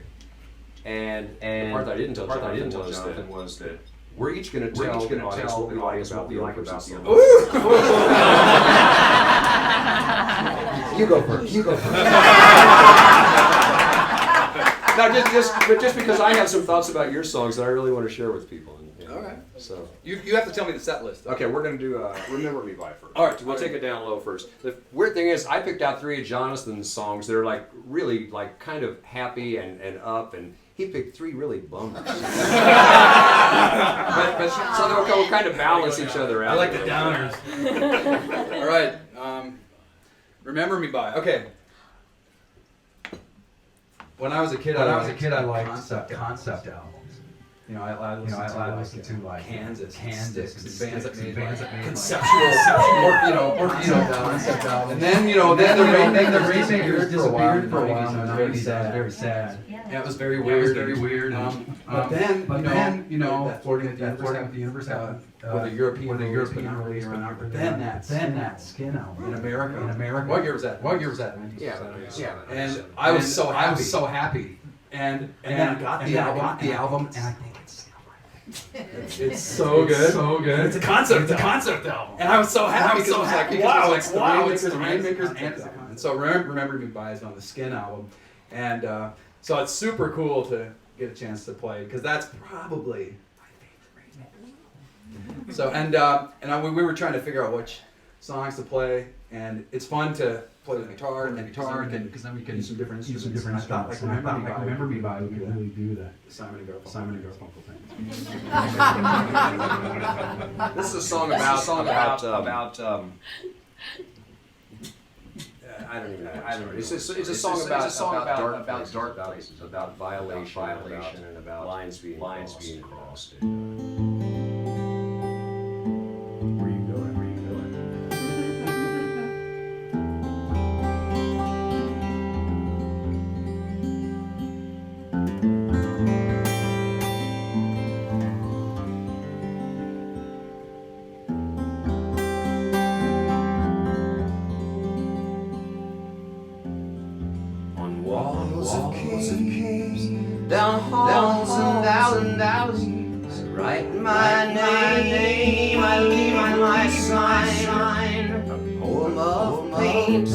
And the part that I didn't tell Jonathan was that we're each going to tell the audience what we like about the other person. You go first. Now, just because I have some thoughts about your songs that I really want to share with people. All right. So You have to tell me the set list. okay, we're going to do Remember Me By first. All right, We'll take it down low first. The weird thing is, I picked out three of Jonathan's songs that are like really like kind of happy and up, and he picked three really bummers. but so they'll kind of balance each other out. I like the downers. All right. Remember Me By. Okay. When I was a kid, I liked concept albums. You know, I listened to like Kansas, bands that made conceptual, concept albums. And then the Rainmakers disappeared for a while, and I was very sad. Yeah, it was very weird. But then, that flirting with the universe happened. With a European release, but then that Skin album in America. What year was that? 1970s. Yeah. And I was so happy. And then I got the album, and I think it's so good. It's a concept album. And I was so happy because it was like, it's the Rainmakers and so Remember Me By is on the Skin album. And so it's super cool to get a chance to play, because that's probably my favorite Rainmakers. So we were trying to figure out which songs to play, and it's fun to play the guitar because then we can use some different instruments. And I thought like Remember Me By, we could really do that Simon and Garfunkel thing. This is a song about I don't know. It's a song about dark places, about violation, and about lines being crossed. Where you going? Down halls and alleys, write my name, I leave my sign, a poem of paint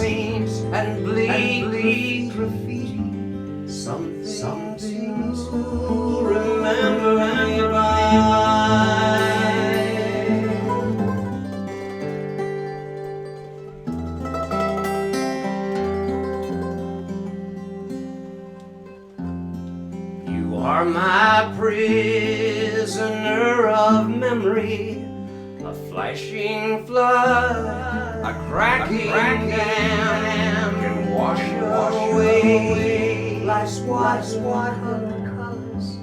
and bleak graffiti, something to remember me by. Are my prisoner of memory, a flashing flood, a cracking dam can wash away life's watercolors.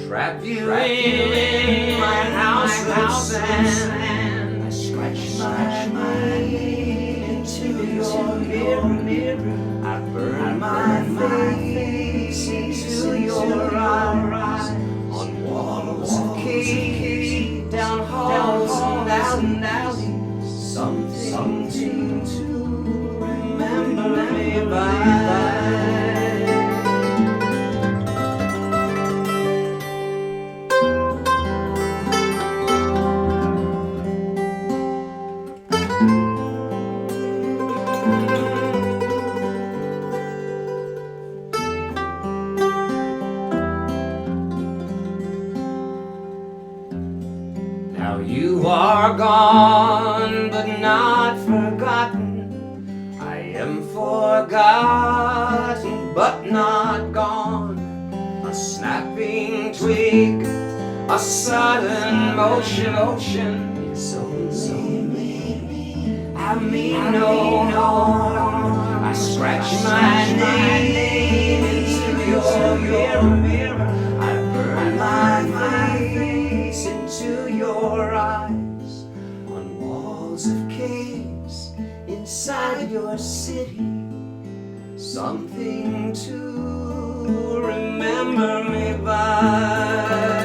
Trap you in my house of sand. I scratch my into your mirror. I burn my face into your eyes. On walls of caves, down halls and alleys, something to remember me by. You are gone, but not forgotten. I am forgotten, but not gone. A snapping twig, a sudden motion. So maybe I mean no harm. I scratch my name into your mirror. I burn my face into your eyes. On walls of caves inside your city. Something to remember me by.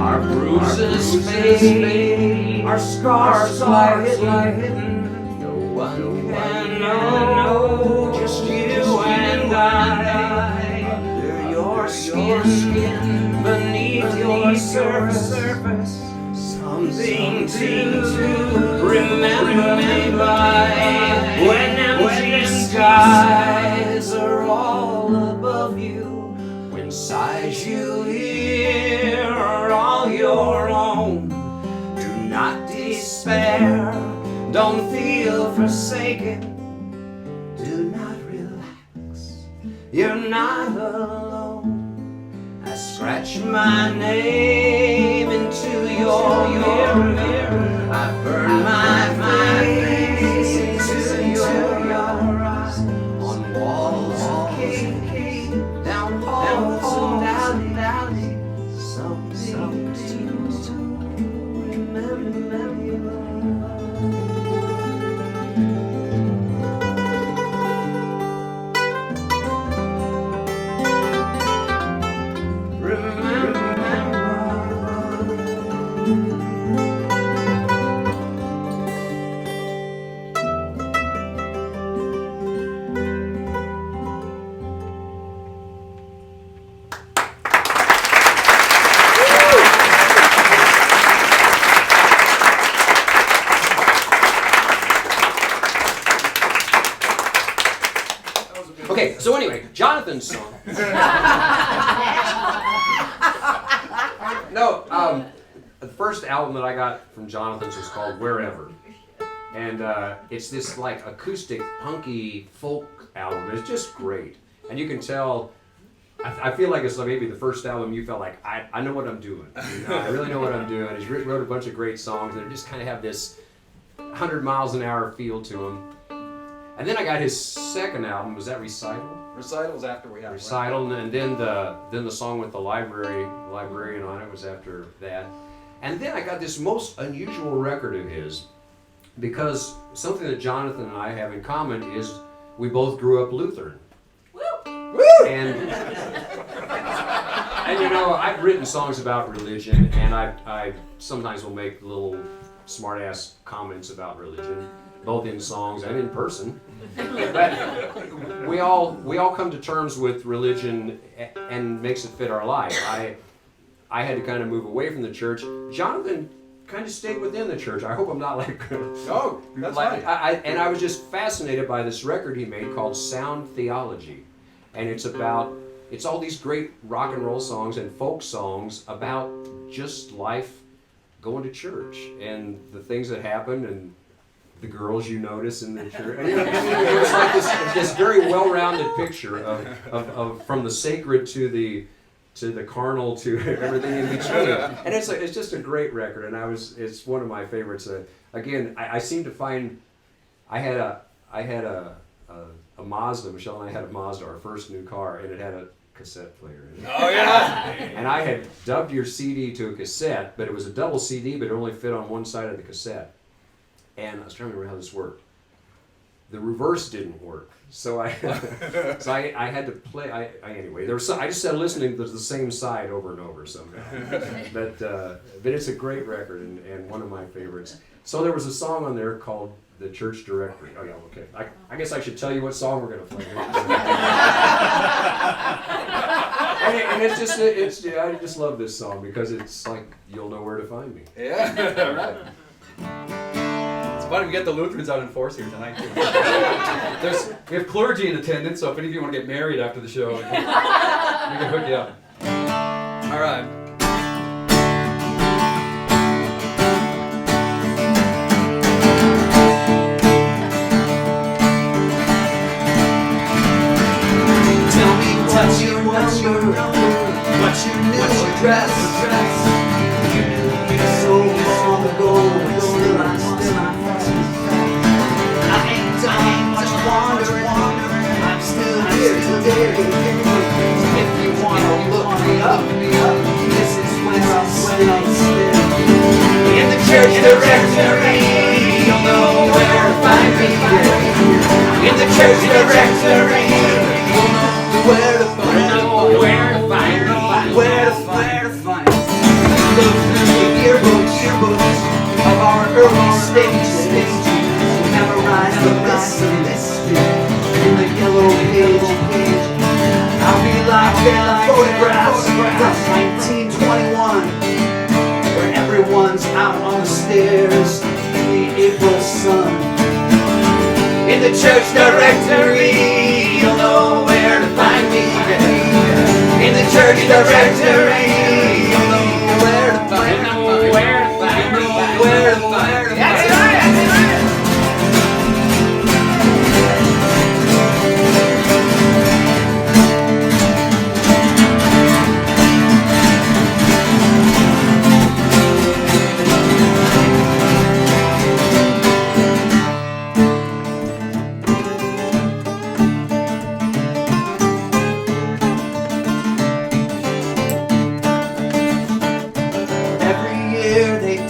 Our bruises fade, our scars lie hidden. No one can know, just you and I. Under your skin, beneath your surface, something to remember me by. When empty skies are all above you, when sighs you hear are all your own, do not despair, don't feel forsaken, do not relax, you're not alone. I scratch my name into your mirror, I burn my face into your eyes. On walls of cave, down halls and alleys, something to remember me by. Okay, so anyway, Jonathan's song. No, the first album that I got from Jonathan's was called Wherever. And it's this like acoustic, punky folk album. It's just great. And you can tell, I feel like it's like maybe the first album you felt like, I know what I'm doing. You know, I really know what I'm doing. He's wrote a bunch of great songs that just kind of have this 100 miles an hour feel to them. And then I got his second album. Was that Recital? Recital's after we have Recital, and then the song with the librarian on it was after that. And then I got this most unusual record of his, because something that Jonathan and I have in common is we both grew up Lutheran. Woo! And you know, I've written songs about religion, and I sometimes will make little smart-ass comments about religion, both in songs and in person. But we all come to terms with religion and makes it fit our life. I had to kind of move away from the church. Jonathan kind of stayed within the church. I hope I'm not like oh, that's like, right. I was just fascinated by this record he made called Sound Theology, and it's all these great rock and roll songs and folk songs about just life, going to church and the things that happen and the girls you notice in the church. And, you know, it was like this very well-rounded picture of from the sacred to the carnal to everything in between. And it's just a great record, and it's one of my favorites. Again, I seem to find I had a Mazda. Michelle and I had a Mazda, our first new car, and it had a cassette player in it. Oh yeah. And I had dubbed your CD to a cassette, but it was a double CD, but it only fit on one side of the cassette. And I was trying to remember how this worked. The reverse didn't work, so I had to play. Anyway, I just started listening to the same side over and over somehow. But it's a great record and one of my favorites. So there was a song on there called The Church Directory. Oh yeah, okay. I guess I should tell you what song we're gonna play. and it's just, I just love this song because it's like, you'll know where to find me. Yeah, right. It's funny, we get the Lutherans out in force here tonight, too. We have clergy in attendance, so if any of you want to get married after the show, we can hook you up. All right. Tell me what's your number, what's your new address? You knew me so long ago, but still I ain't done much wandering, I'm still here today. If you wanna look me up, this is where I'll stay. In the church directory, you'll know where to find me. In the church directory, you'll know where to find me. Where to find me. Look through the yearbooks of our early stages. Memorize the list in the yellow page. I'll be like photographs from 1921, where everyone's out on the stairs in the April sun. In the church directory, you'll know where to find me. In the church directory, you'll know where to find me. Where to find me. Where to find me. That's right.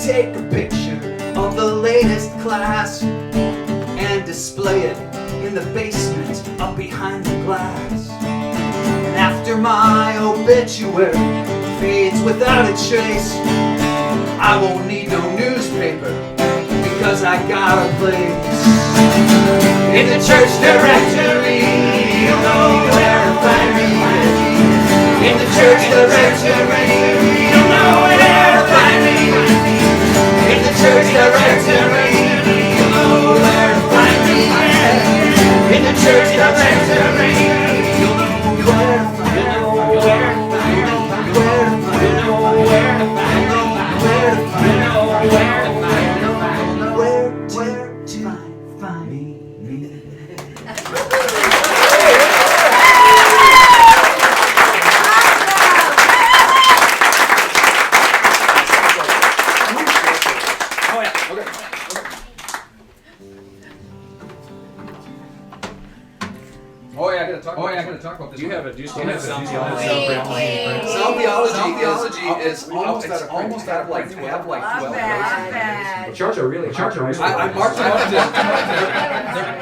Take a picture of the latest class and display it in the basement up behind the glass. And after my obituary fades without a trace, I won't need no newspaper because I got a place. In the church directory, you'll know where to find me. In the church directory, you'll know where to find me. In the church directory, you'll know where to find me. In the church directory, you'll know where to find me. Where to find me. Where to find me. Where to find me. Where to find me. Where to find me. I gotta talk about this. Do you have a sound Sound theology is almost out of like 12 bad. Church are really I marked them up.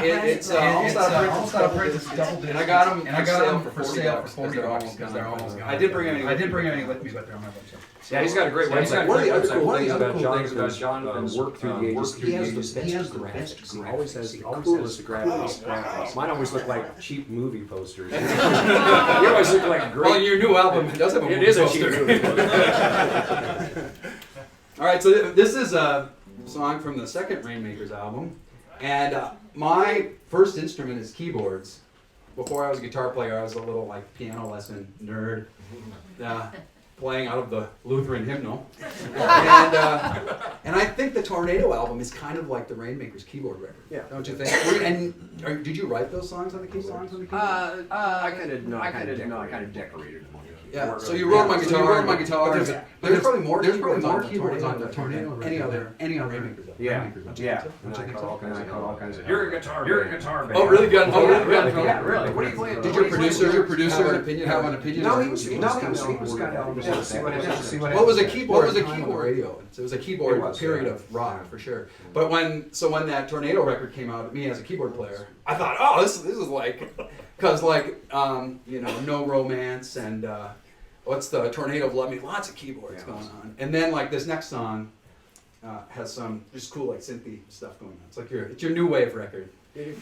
It's almost out of print. It's double digit. And I got them for sale for $40 because they're almost gone. I didn't bring any with me, but they're on my website. Yeah, he's got a great website. One of the other cool things about Jonathan's work through the ages. He has the best graphics. He always has the coolest graphics. Mine always look like cheap movie posters. You always look like great. Well, your new album does have a movie poster. It is a cheap movie poster. All right, so this is a song from the second Rainmakers album, and my first instrument is keyboards. Before I was a guitar player, I was a little like piano lesson nerd. Playing out of the Lutheran hymnal, and I think the Tornado album is kind of like the Rainmakers keyboard record. Yeah, don't you think? Did you write those songs on the keyboard? I kind of decorated them. Yeah. So you wrote my guitar. There's probably more keyboards on the Tornado than any other Rainmakers album. Yeah. And I caught all kinds of. You're a guitar band. Oh, really good. Yeah, really. What do you play? Did your producer have an opinion? No, he was kind of. What was a keyboard? Radio. So it was a keyboard period of rock for sure. But when that Tornado record came out, me as a keyboard player, I thought, oh, this is like, because No Romance and what's the Tornado of Love Me? Lots of keyboards going on. And then like this next song has some just cool like synthy stuff going on. It's like it's your new wave record.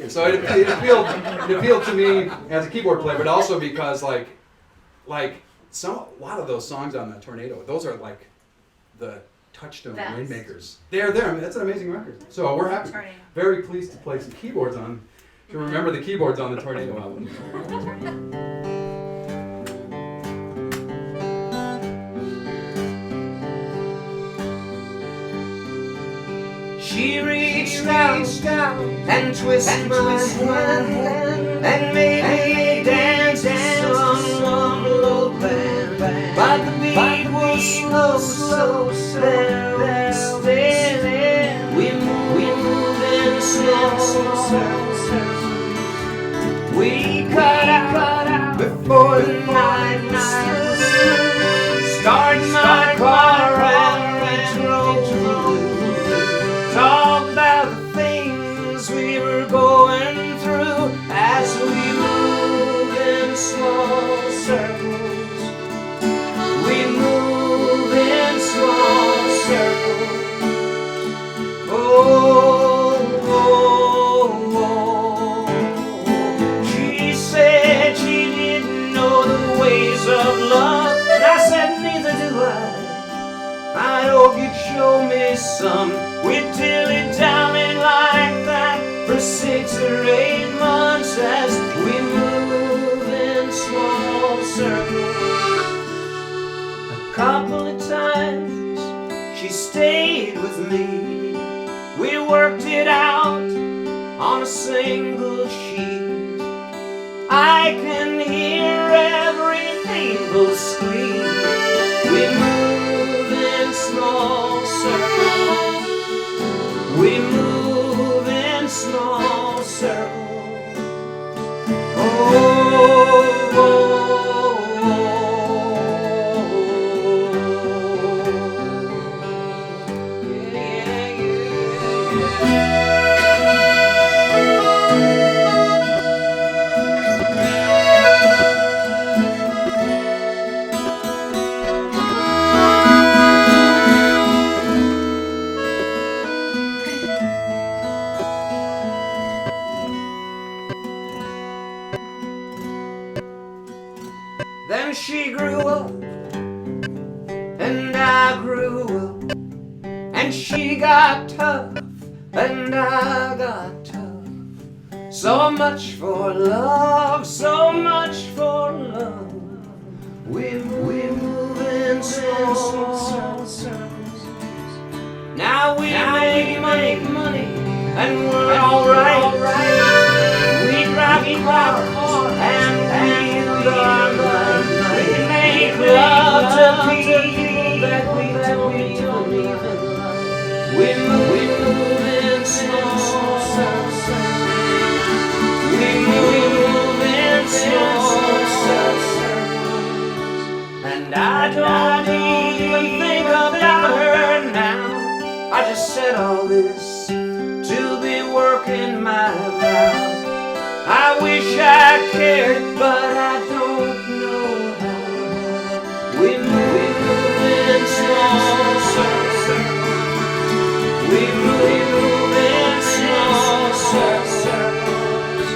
So it appealed to me as a keyboard player, but also because like a lot of those songs on the Tornado, those are like the touchstone Best. Rainmakers. They're there. I mean, that's an amazing record. So we're happy, very pleased to play some keyboards on, to remember the keyboards on the Tornado album. She reached out and twisted my hand and made me dance to some low band. But the beat was slow, very steady. We moved in slow circles. We cut out before the night was through. Started my car and we drove. Talk about the things we were going through as we move in small circles. We move in small circles. Oh. She said she didn't know the ways of love, and I said neither do I. I hope you'd show me some. We'd dilly-dally like that for 6 or 8 months as we move in small circles. A couple of times she stayed with me. We worked it out on a single sheet. I can hear every painful scream. We move in small circles. We move in small circles. Then she grew up, and I grew up, and she got tough, and I got tough. So much for love, so much for love. We move in small circles. Now we make money, and we're alright. We drive our car and build our life. We make love to people that we don't even like. We move in small circles. We move in small circles. And I don't even think about her now. I just said all this to be working my mouth. I wish I cared, but I don't know how. We move in small circles. We move in small circles.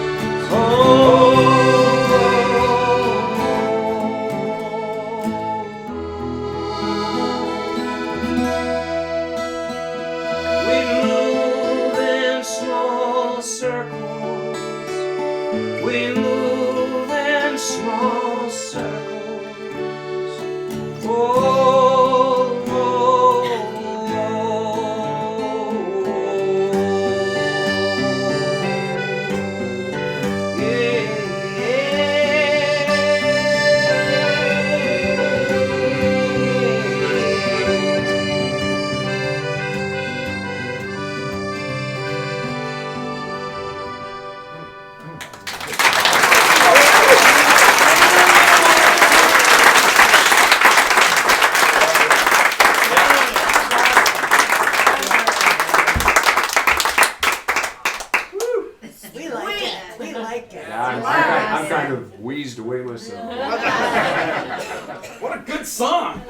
We move in small circles. We move in small circles. I'm kind of wheezed away myself. What a good song!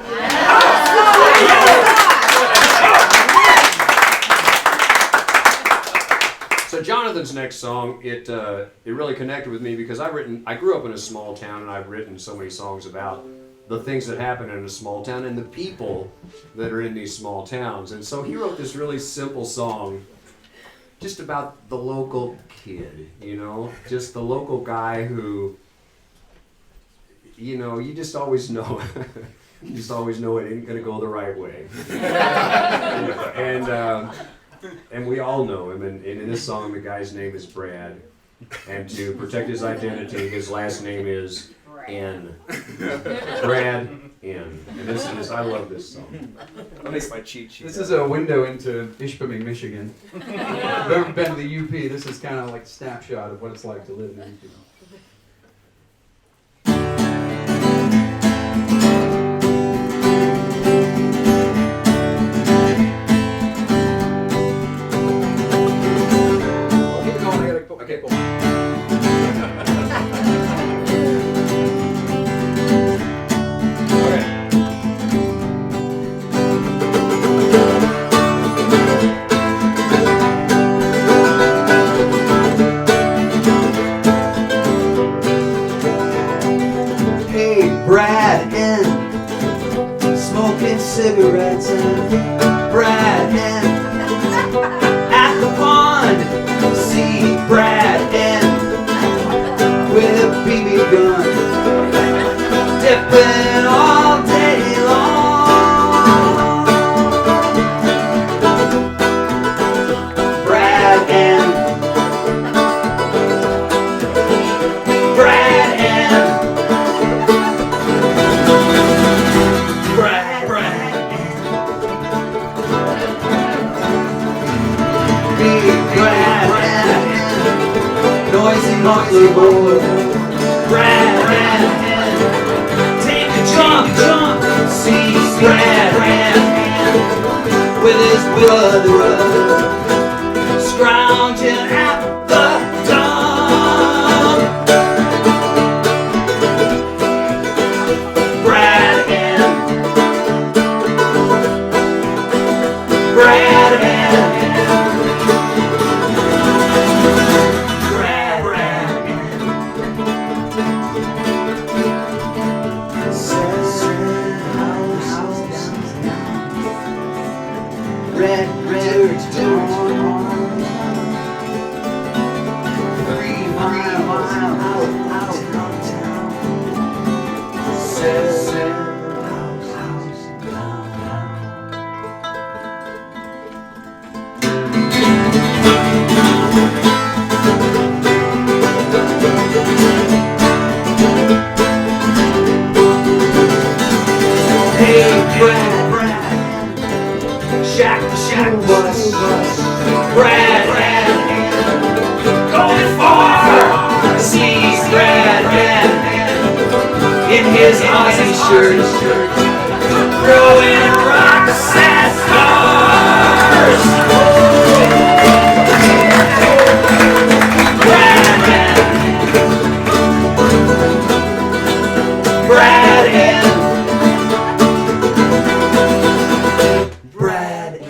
So Jonathan's next song, it really connected with me because I grew up in a small town and I've written so many songs about the things that happen in a small town and the people that are in these small towns. And so he wrote this really simple song just about the local kid, you know, just the local guy who, you know, you just always know. You just always know it ain't gonna go the right way. And we all know him, and in this song the guy's name is Brad, and to protect his identity his last name is N. Brad N. And this is, I love this song. That makes my cheat sheet. This is a window into Ishpeming, Michigan. If you've ever been to the UP, this is kind of like a snapshot of what it's like to live in the UP. Brad N. Smoking cigarettes and Brad N. At the pond, see Brad N. With a BB gun, dipping all day long. Brad N. Brad N. Noisy motley boy, Brad N. Take a jump, see Brad N. With his brother, scrounging at the dump. Brad N. Brad N. Brad N. Going far, see Brad N. In his Aussie shirt, throwing rocks at cars. Brad N. Brad N. Brad N.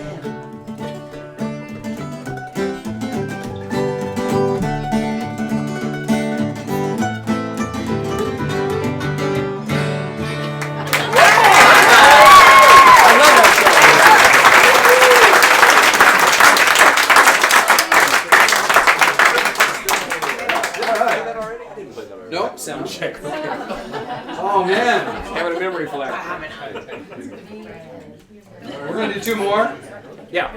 Nope. Sound check. Oh man. Having a memory flash. We're gonna do two more. Yeah.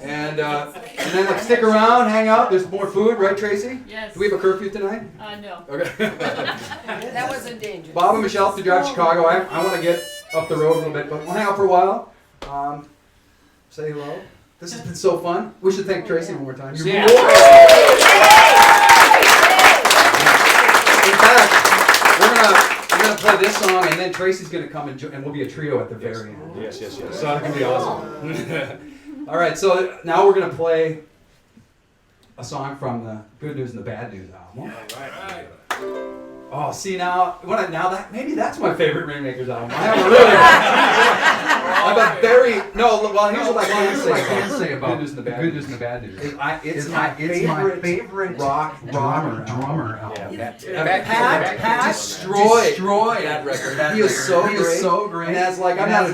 And then let's stick around, hang out. There's more food, right, Tracy? Yes. Do we have a curfew tonight? No. Okay. That wasn't dangerous. Bob and Michelle have to drive to Chicago. I want to get up the road a little bit, but we'll hang out for a while. Say hello. This has been so fun. We should thank Tracy one more time. Yeah. In fact, we're gonna play this song, and then Tracy's gonna come and we'll be a trio at the very end. Yes. So that's gonna be awesome. All right, so now we're gonna play a song from the Good News and the Bad News album. All right. Oh, see now, maybe that's my favorite Rainmakers album. I have a I'm a very no. Well, here's what I can say about good news and the bad good news and the bad news. It's my favorite rock drummer. Pat destroyed that record. He is so great. And that's like I'm not a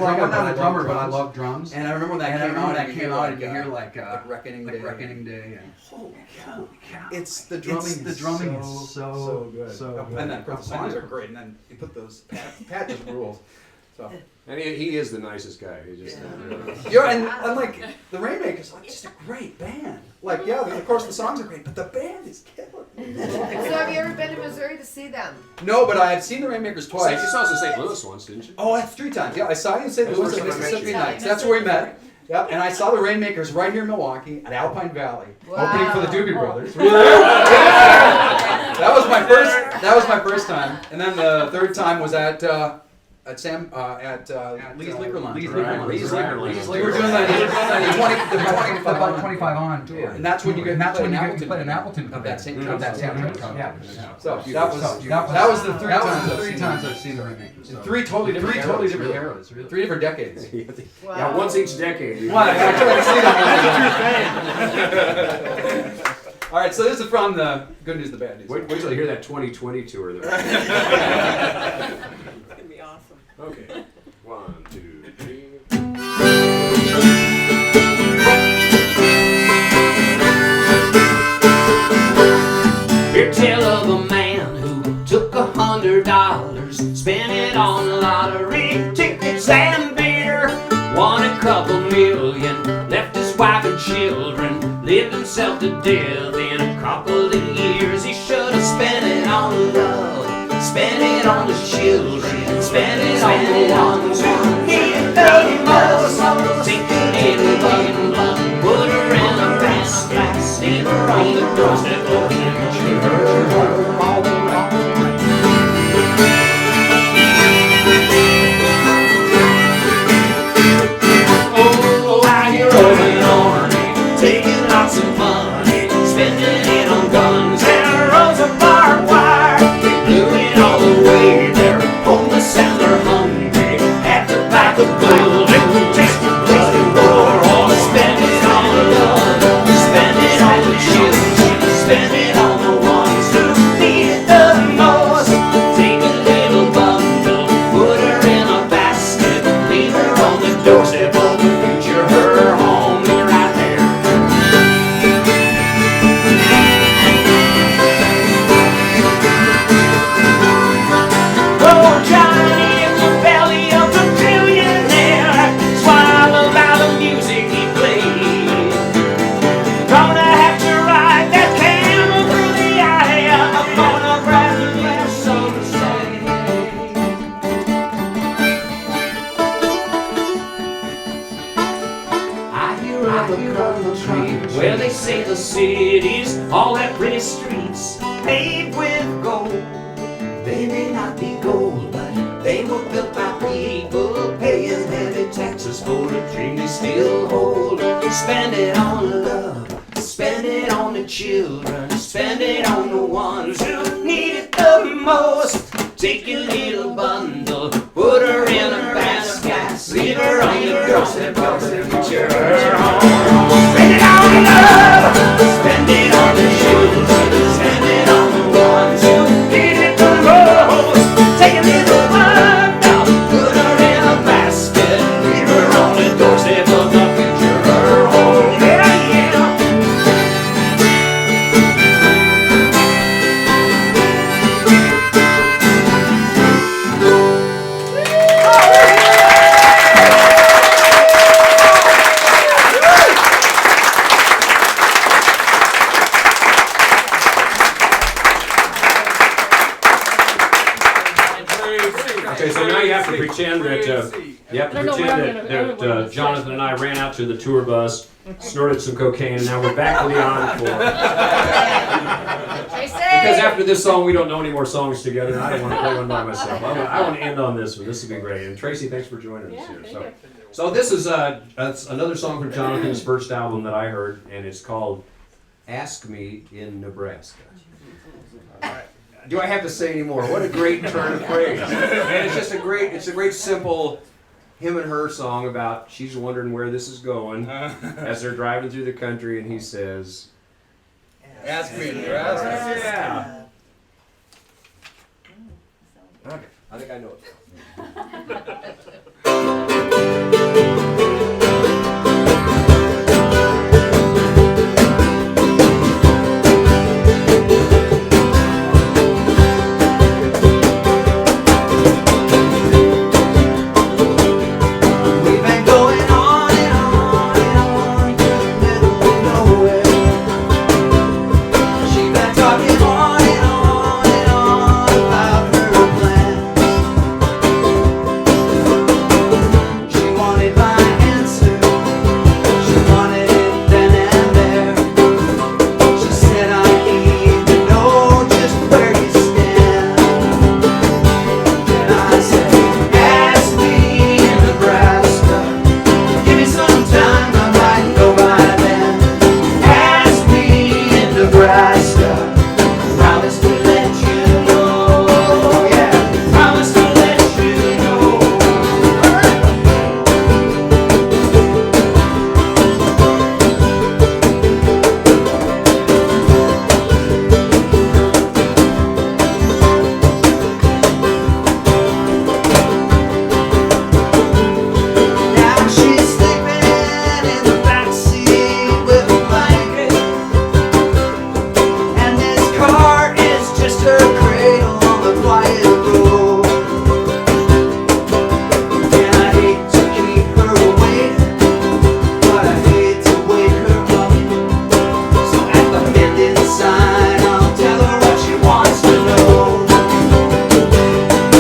drummer, but I love drums. And I remember when that came out, and you hear like Reckoning Day, and holy cow! It's the drumming. The drumming is so good. And then the songs are great. And then you put those Pat just rules. So. And he is the nicest guy. He just and like the Rainmakers, like just a great band. Like of course the songs are great, but the band is killing. So have you ever been to Missouri to see them? No, but I have seen the Rainmakers twice. You saw us in St. Louis once, didn't you? Oh, that's 3 times. Yeah, I saw you in St. Louis at Mississippi Nights. That's where we met. Yep, and I saw the Rainmakers right here in Milwaukee at Alpine Valley, opening for the Doobie Brothers. That was my first time, and then the third time was at Lee's Liquor Lounge. Lee's Liquor Lounge. We were doing the 25 on tour, and that's when you get played in Appleton of that same trip. Yeah. So that was the 3 times I've seen the Rainmakers. Three totally different eras. 3 different decades. Wow. Yeah, once each decade. Well, I tried to see that. All right, so this is from the good news, the bad news. Wait till you hear that 2020 tour. It's gonna be awesome. Okay. 1, 2, 3. Hear tell of a man who took $100, spent it on lottery tickets and beer, won a couple million, left his wife and children, lived himself to death in a couple of years. He should have spent it on love, spent it on the children, spent it on the ones who need the most. Take a little button, put her in a basket, leave her on the doorstep of the future. Oh, I hear of an army taking lots of money, spending it on guns and rows of barbed wire. They blew it all away. They're homeless and they're hungry at the back of the building. Taste the blood and war. Oh, spend it on love, spend it on the children, spend it on the ones who need it the most. Take a little bundle, put her in a basket, leave her on the doorstep of the future. Her home is right there. Oh, Johnny in the belly of the billionaire, swallowed by the music he played. Gonna have to ride that camel through the eye of a phonograph, so to say. I hear of a country where they say the cities all have pretty streets paved with gold. They may not be gold, but they were built by people paying heavy taxes for a dream they still hold. Spend it on love, spend it on the children, spend it on the ones who need it the most. Take a little bundle, put her in a basket, leave her on the doorstep of the future. Spend it on love, spend it on the children, spend it on the ones who need it the most. Take a little bundle, put her in a basket, leave her on the doorstep of the future. Oh, yeah, yeah. Okay, so now you have to pretend that Jonathan and I ran out to the tour bus, snorted some cocaine, and now we're back to the encore. Because after this song, we don't know any more songs together, and I don't want to play one by myself. I want to end on this one. This will be great. And Tracy, thanks for joining us here. So this is that's another song from Jonathan's first album that I heard, and it's called "Ask Me in Nebraska." Do I have to say any more? What a great turn of phrase! And it's just a great simple him and her song about she's wondering where this is going as they're driving through the country, and he says, Ask me. yeah. Okay, I think I know it. We've been going on and on and on to the middle of nowhere. She's been talking on and on and on about her plans. She wanted my answer. She wanted it then and there. She said I need to know just where you stand. And I said, ask me in Nebraska. Give me some time, I might go by then. Ask me in Nebraska. Promise to let you know. Yeah, promise to let you know. Now she's sleeping in the backseat with a blanket, and this car is just her cradle on the quiet road. And I hate to keep her waiting, but I hate to wake her up. So at the mending sign, I'll tell her what she wants to know.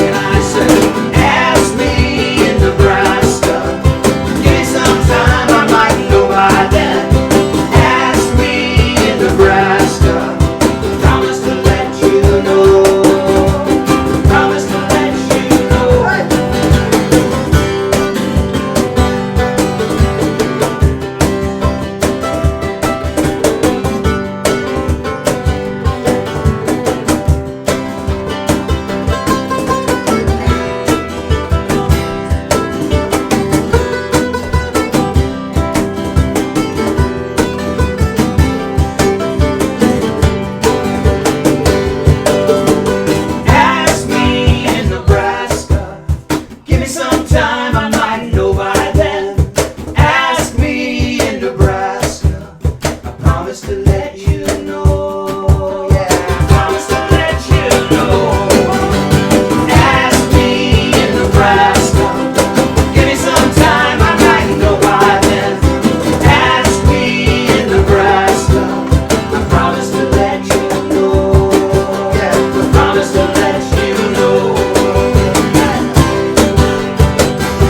And I said, ask me in Nebraska. Give me some time, I might know by then. Ask me in Nebraska. Promise to let you know. Promise to let you know. Ask me in Nebraska. Give me some time, I might know by then. Ask me in Nebraska. I promise to let you know. Yeah, I promise to let you know. Ask me in Nebraska. Give me some time, I might know by then. Ask me in Nebraska. I promise to let you know. Yeah, I promise to let you know.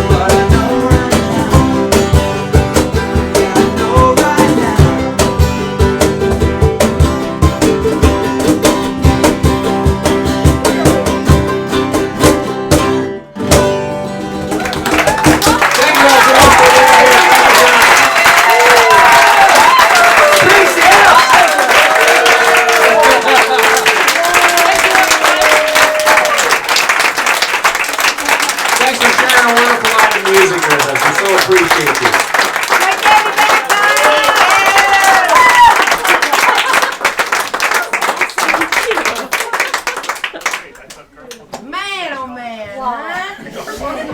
But I know right now. Yeah, I know right now. Thank you all so much for being here. Thanks for sharing a wonderful night of music with us. We so appreciate you. Man, oh man. Huh?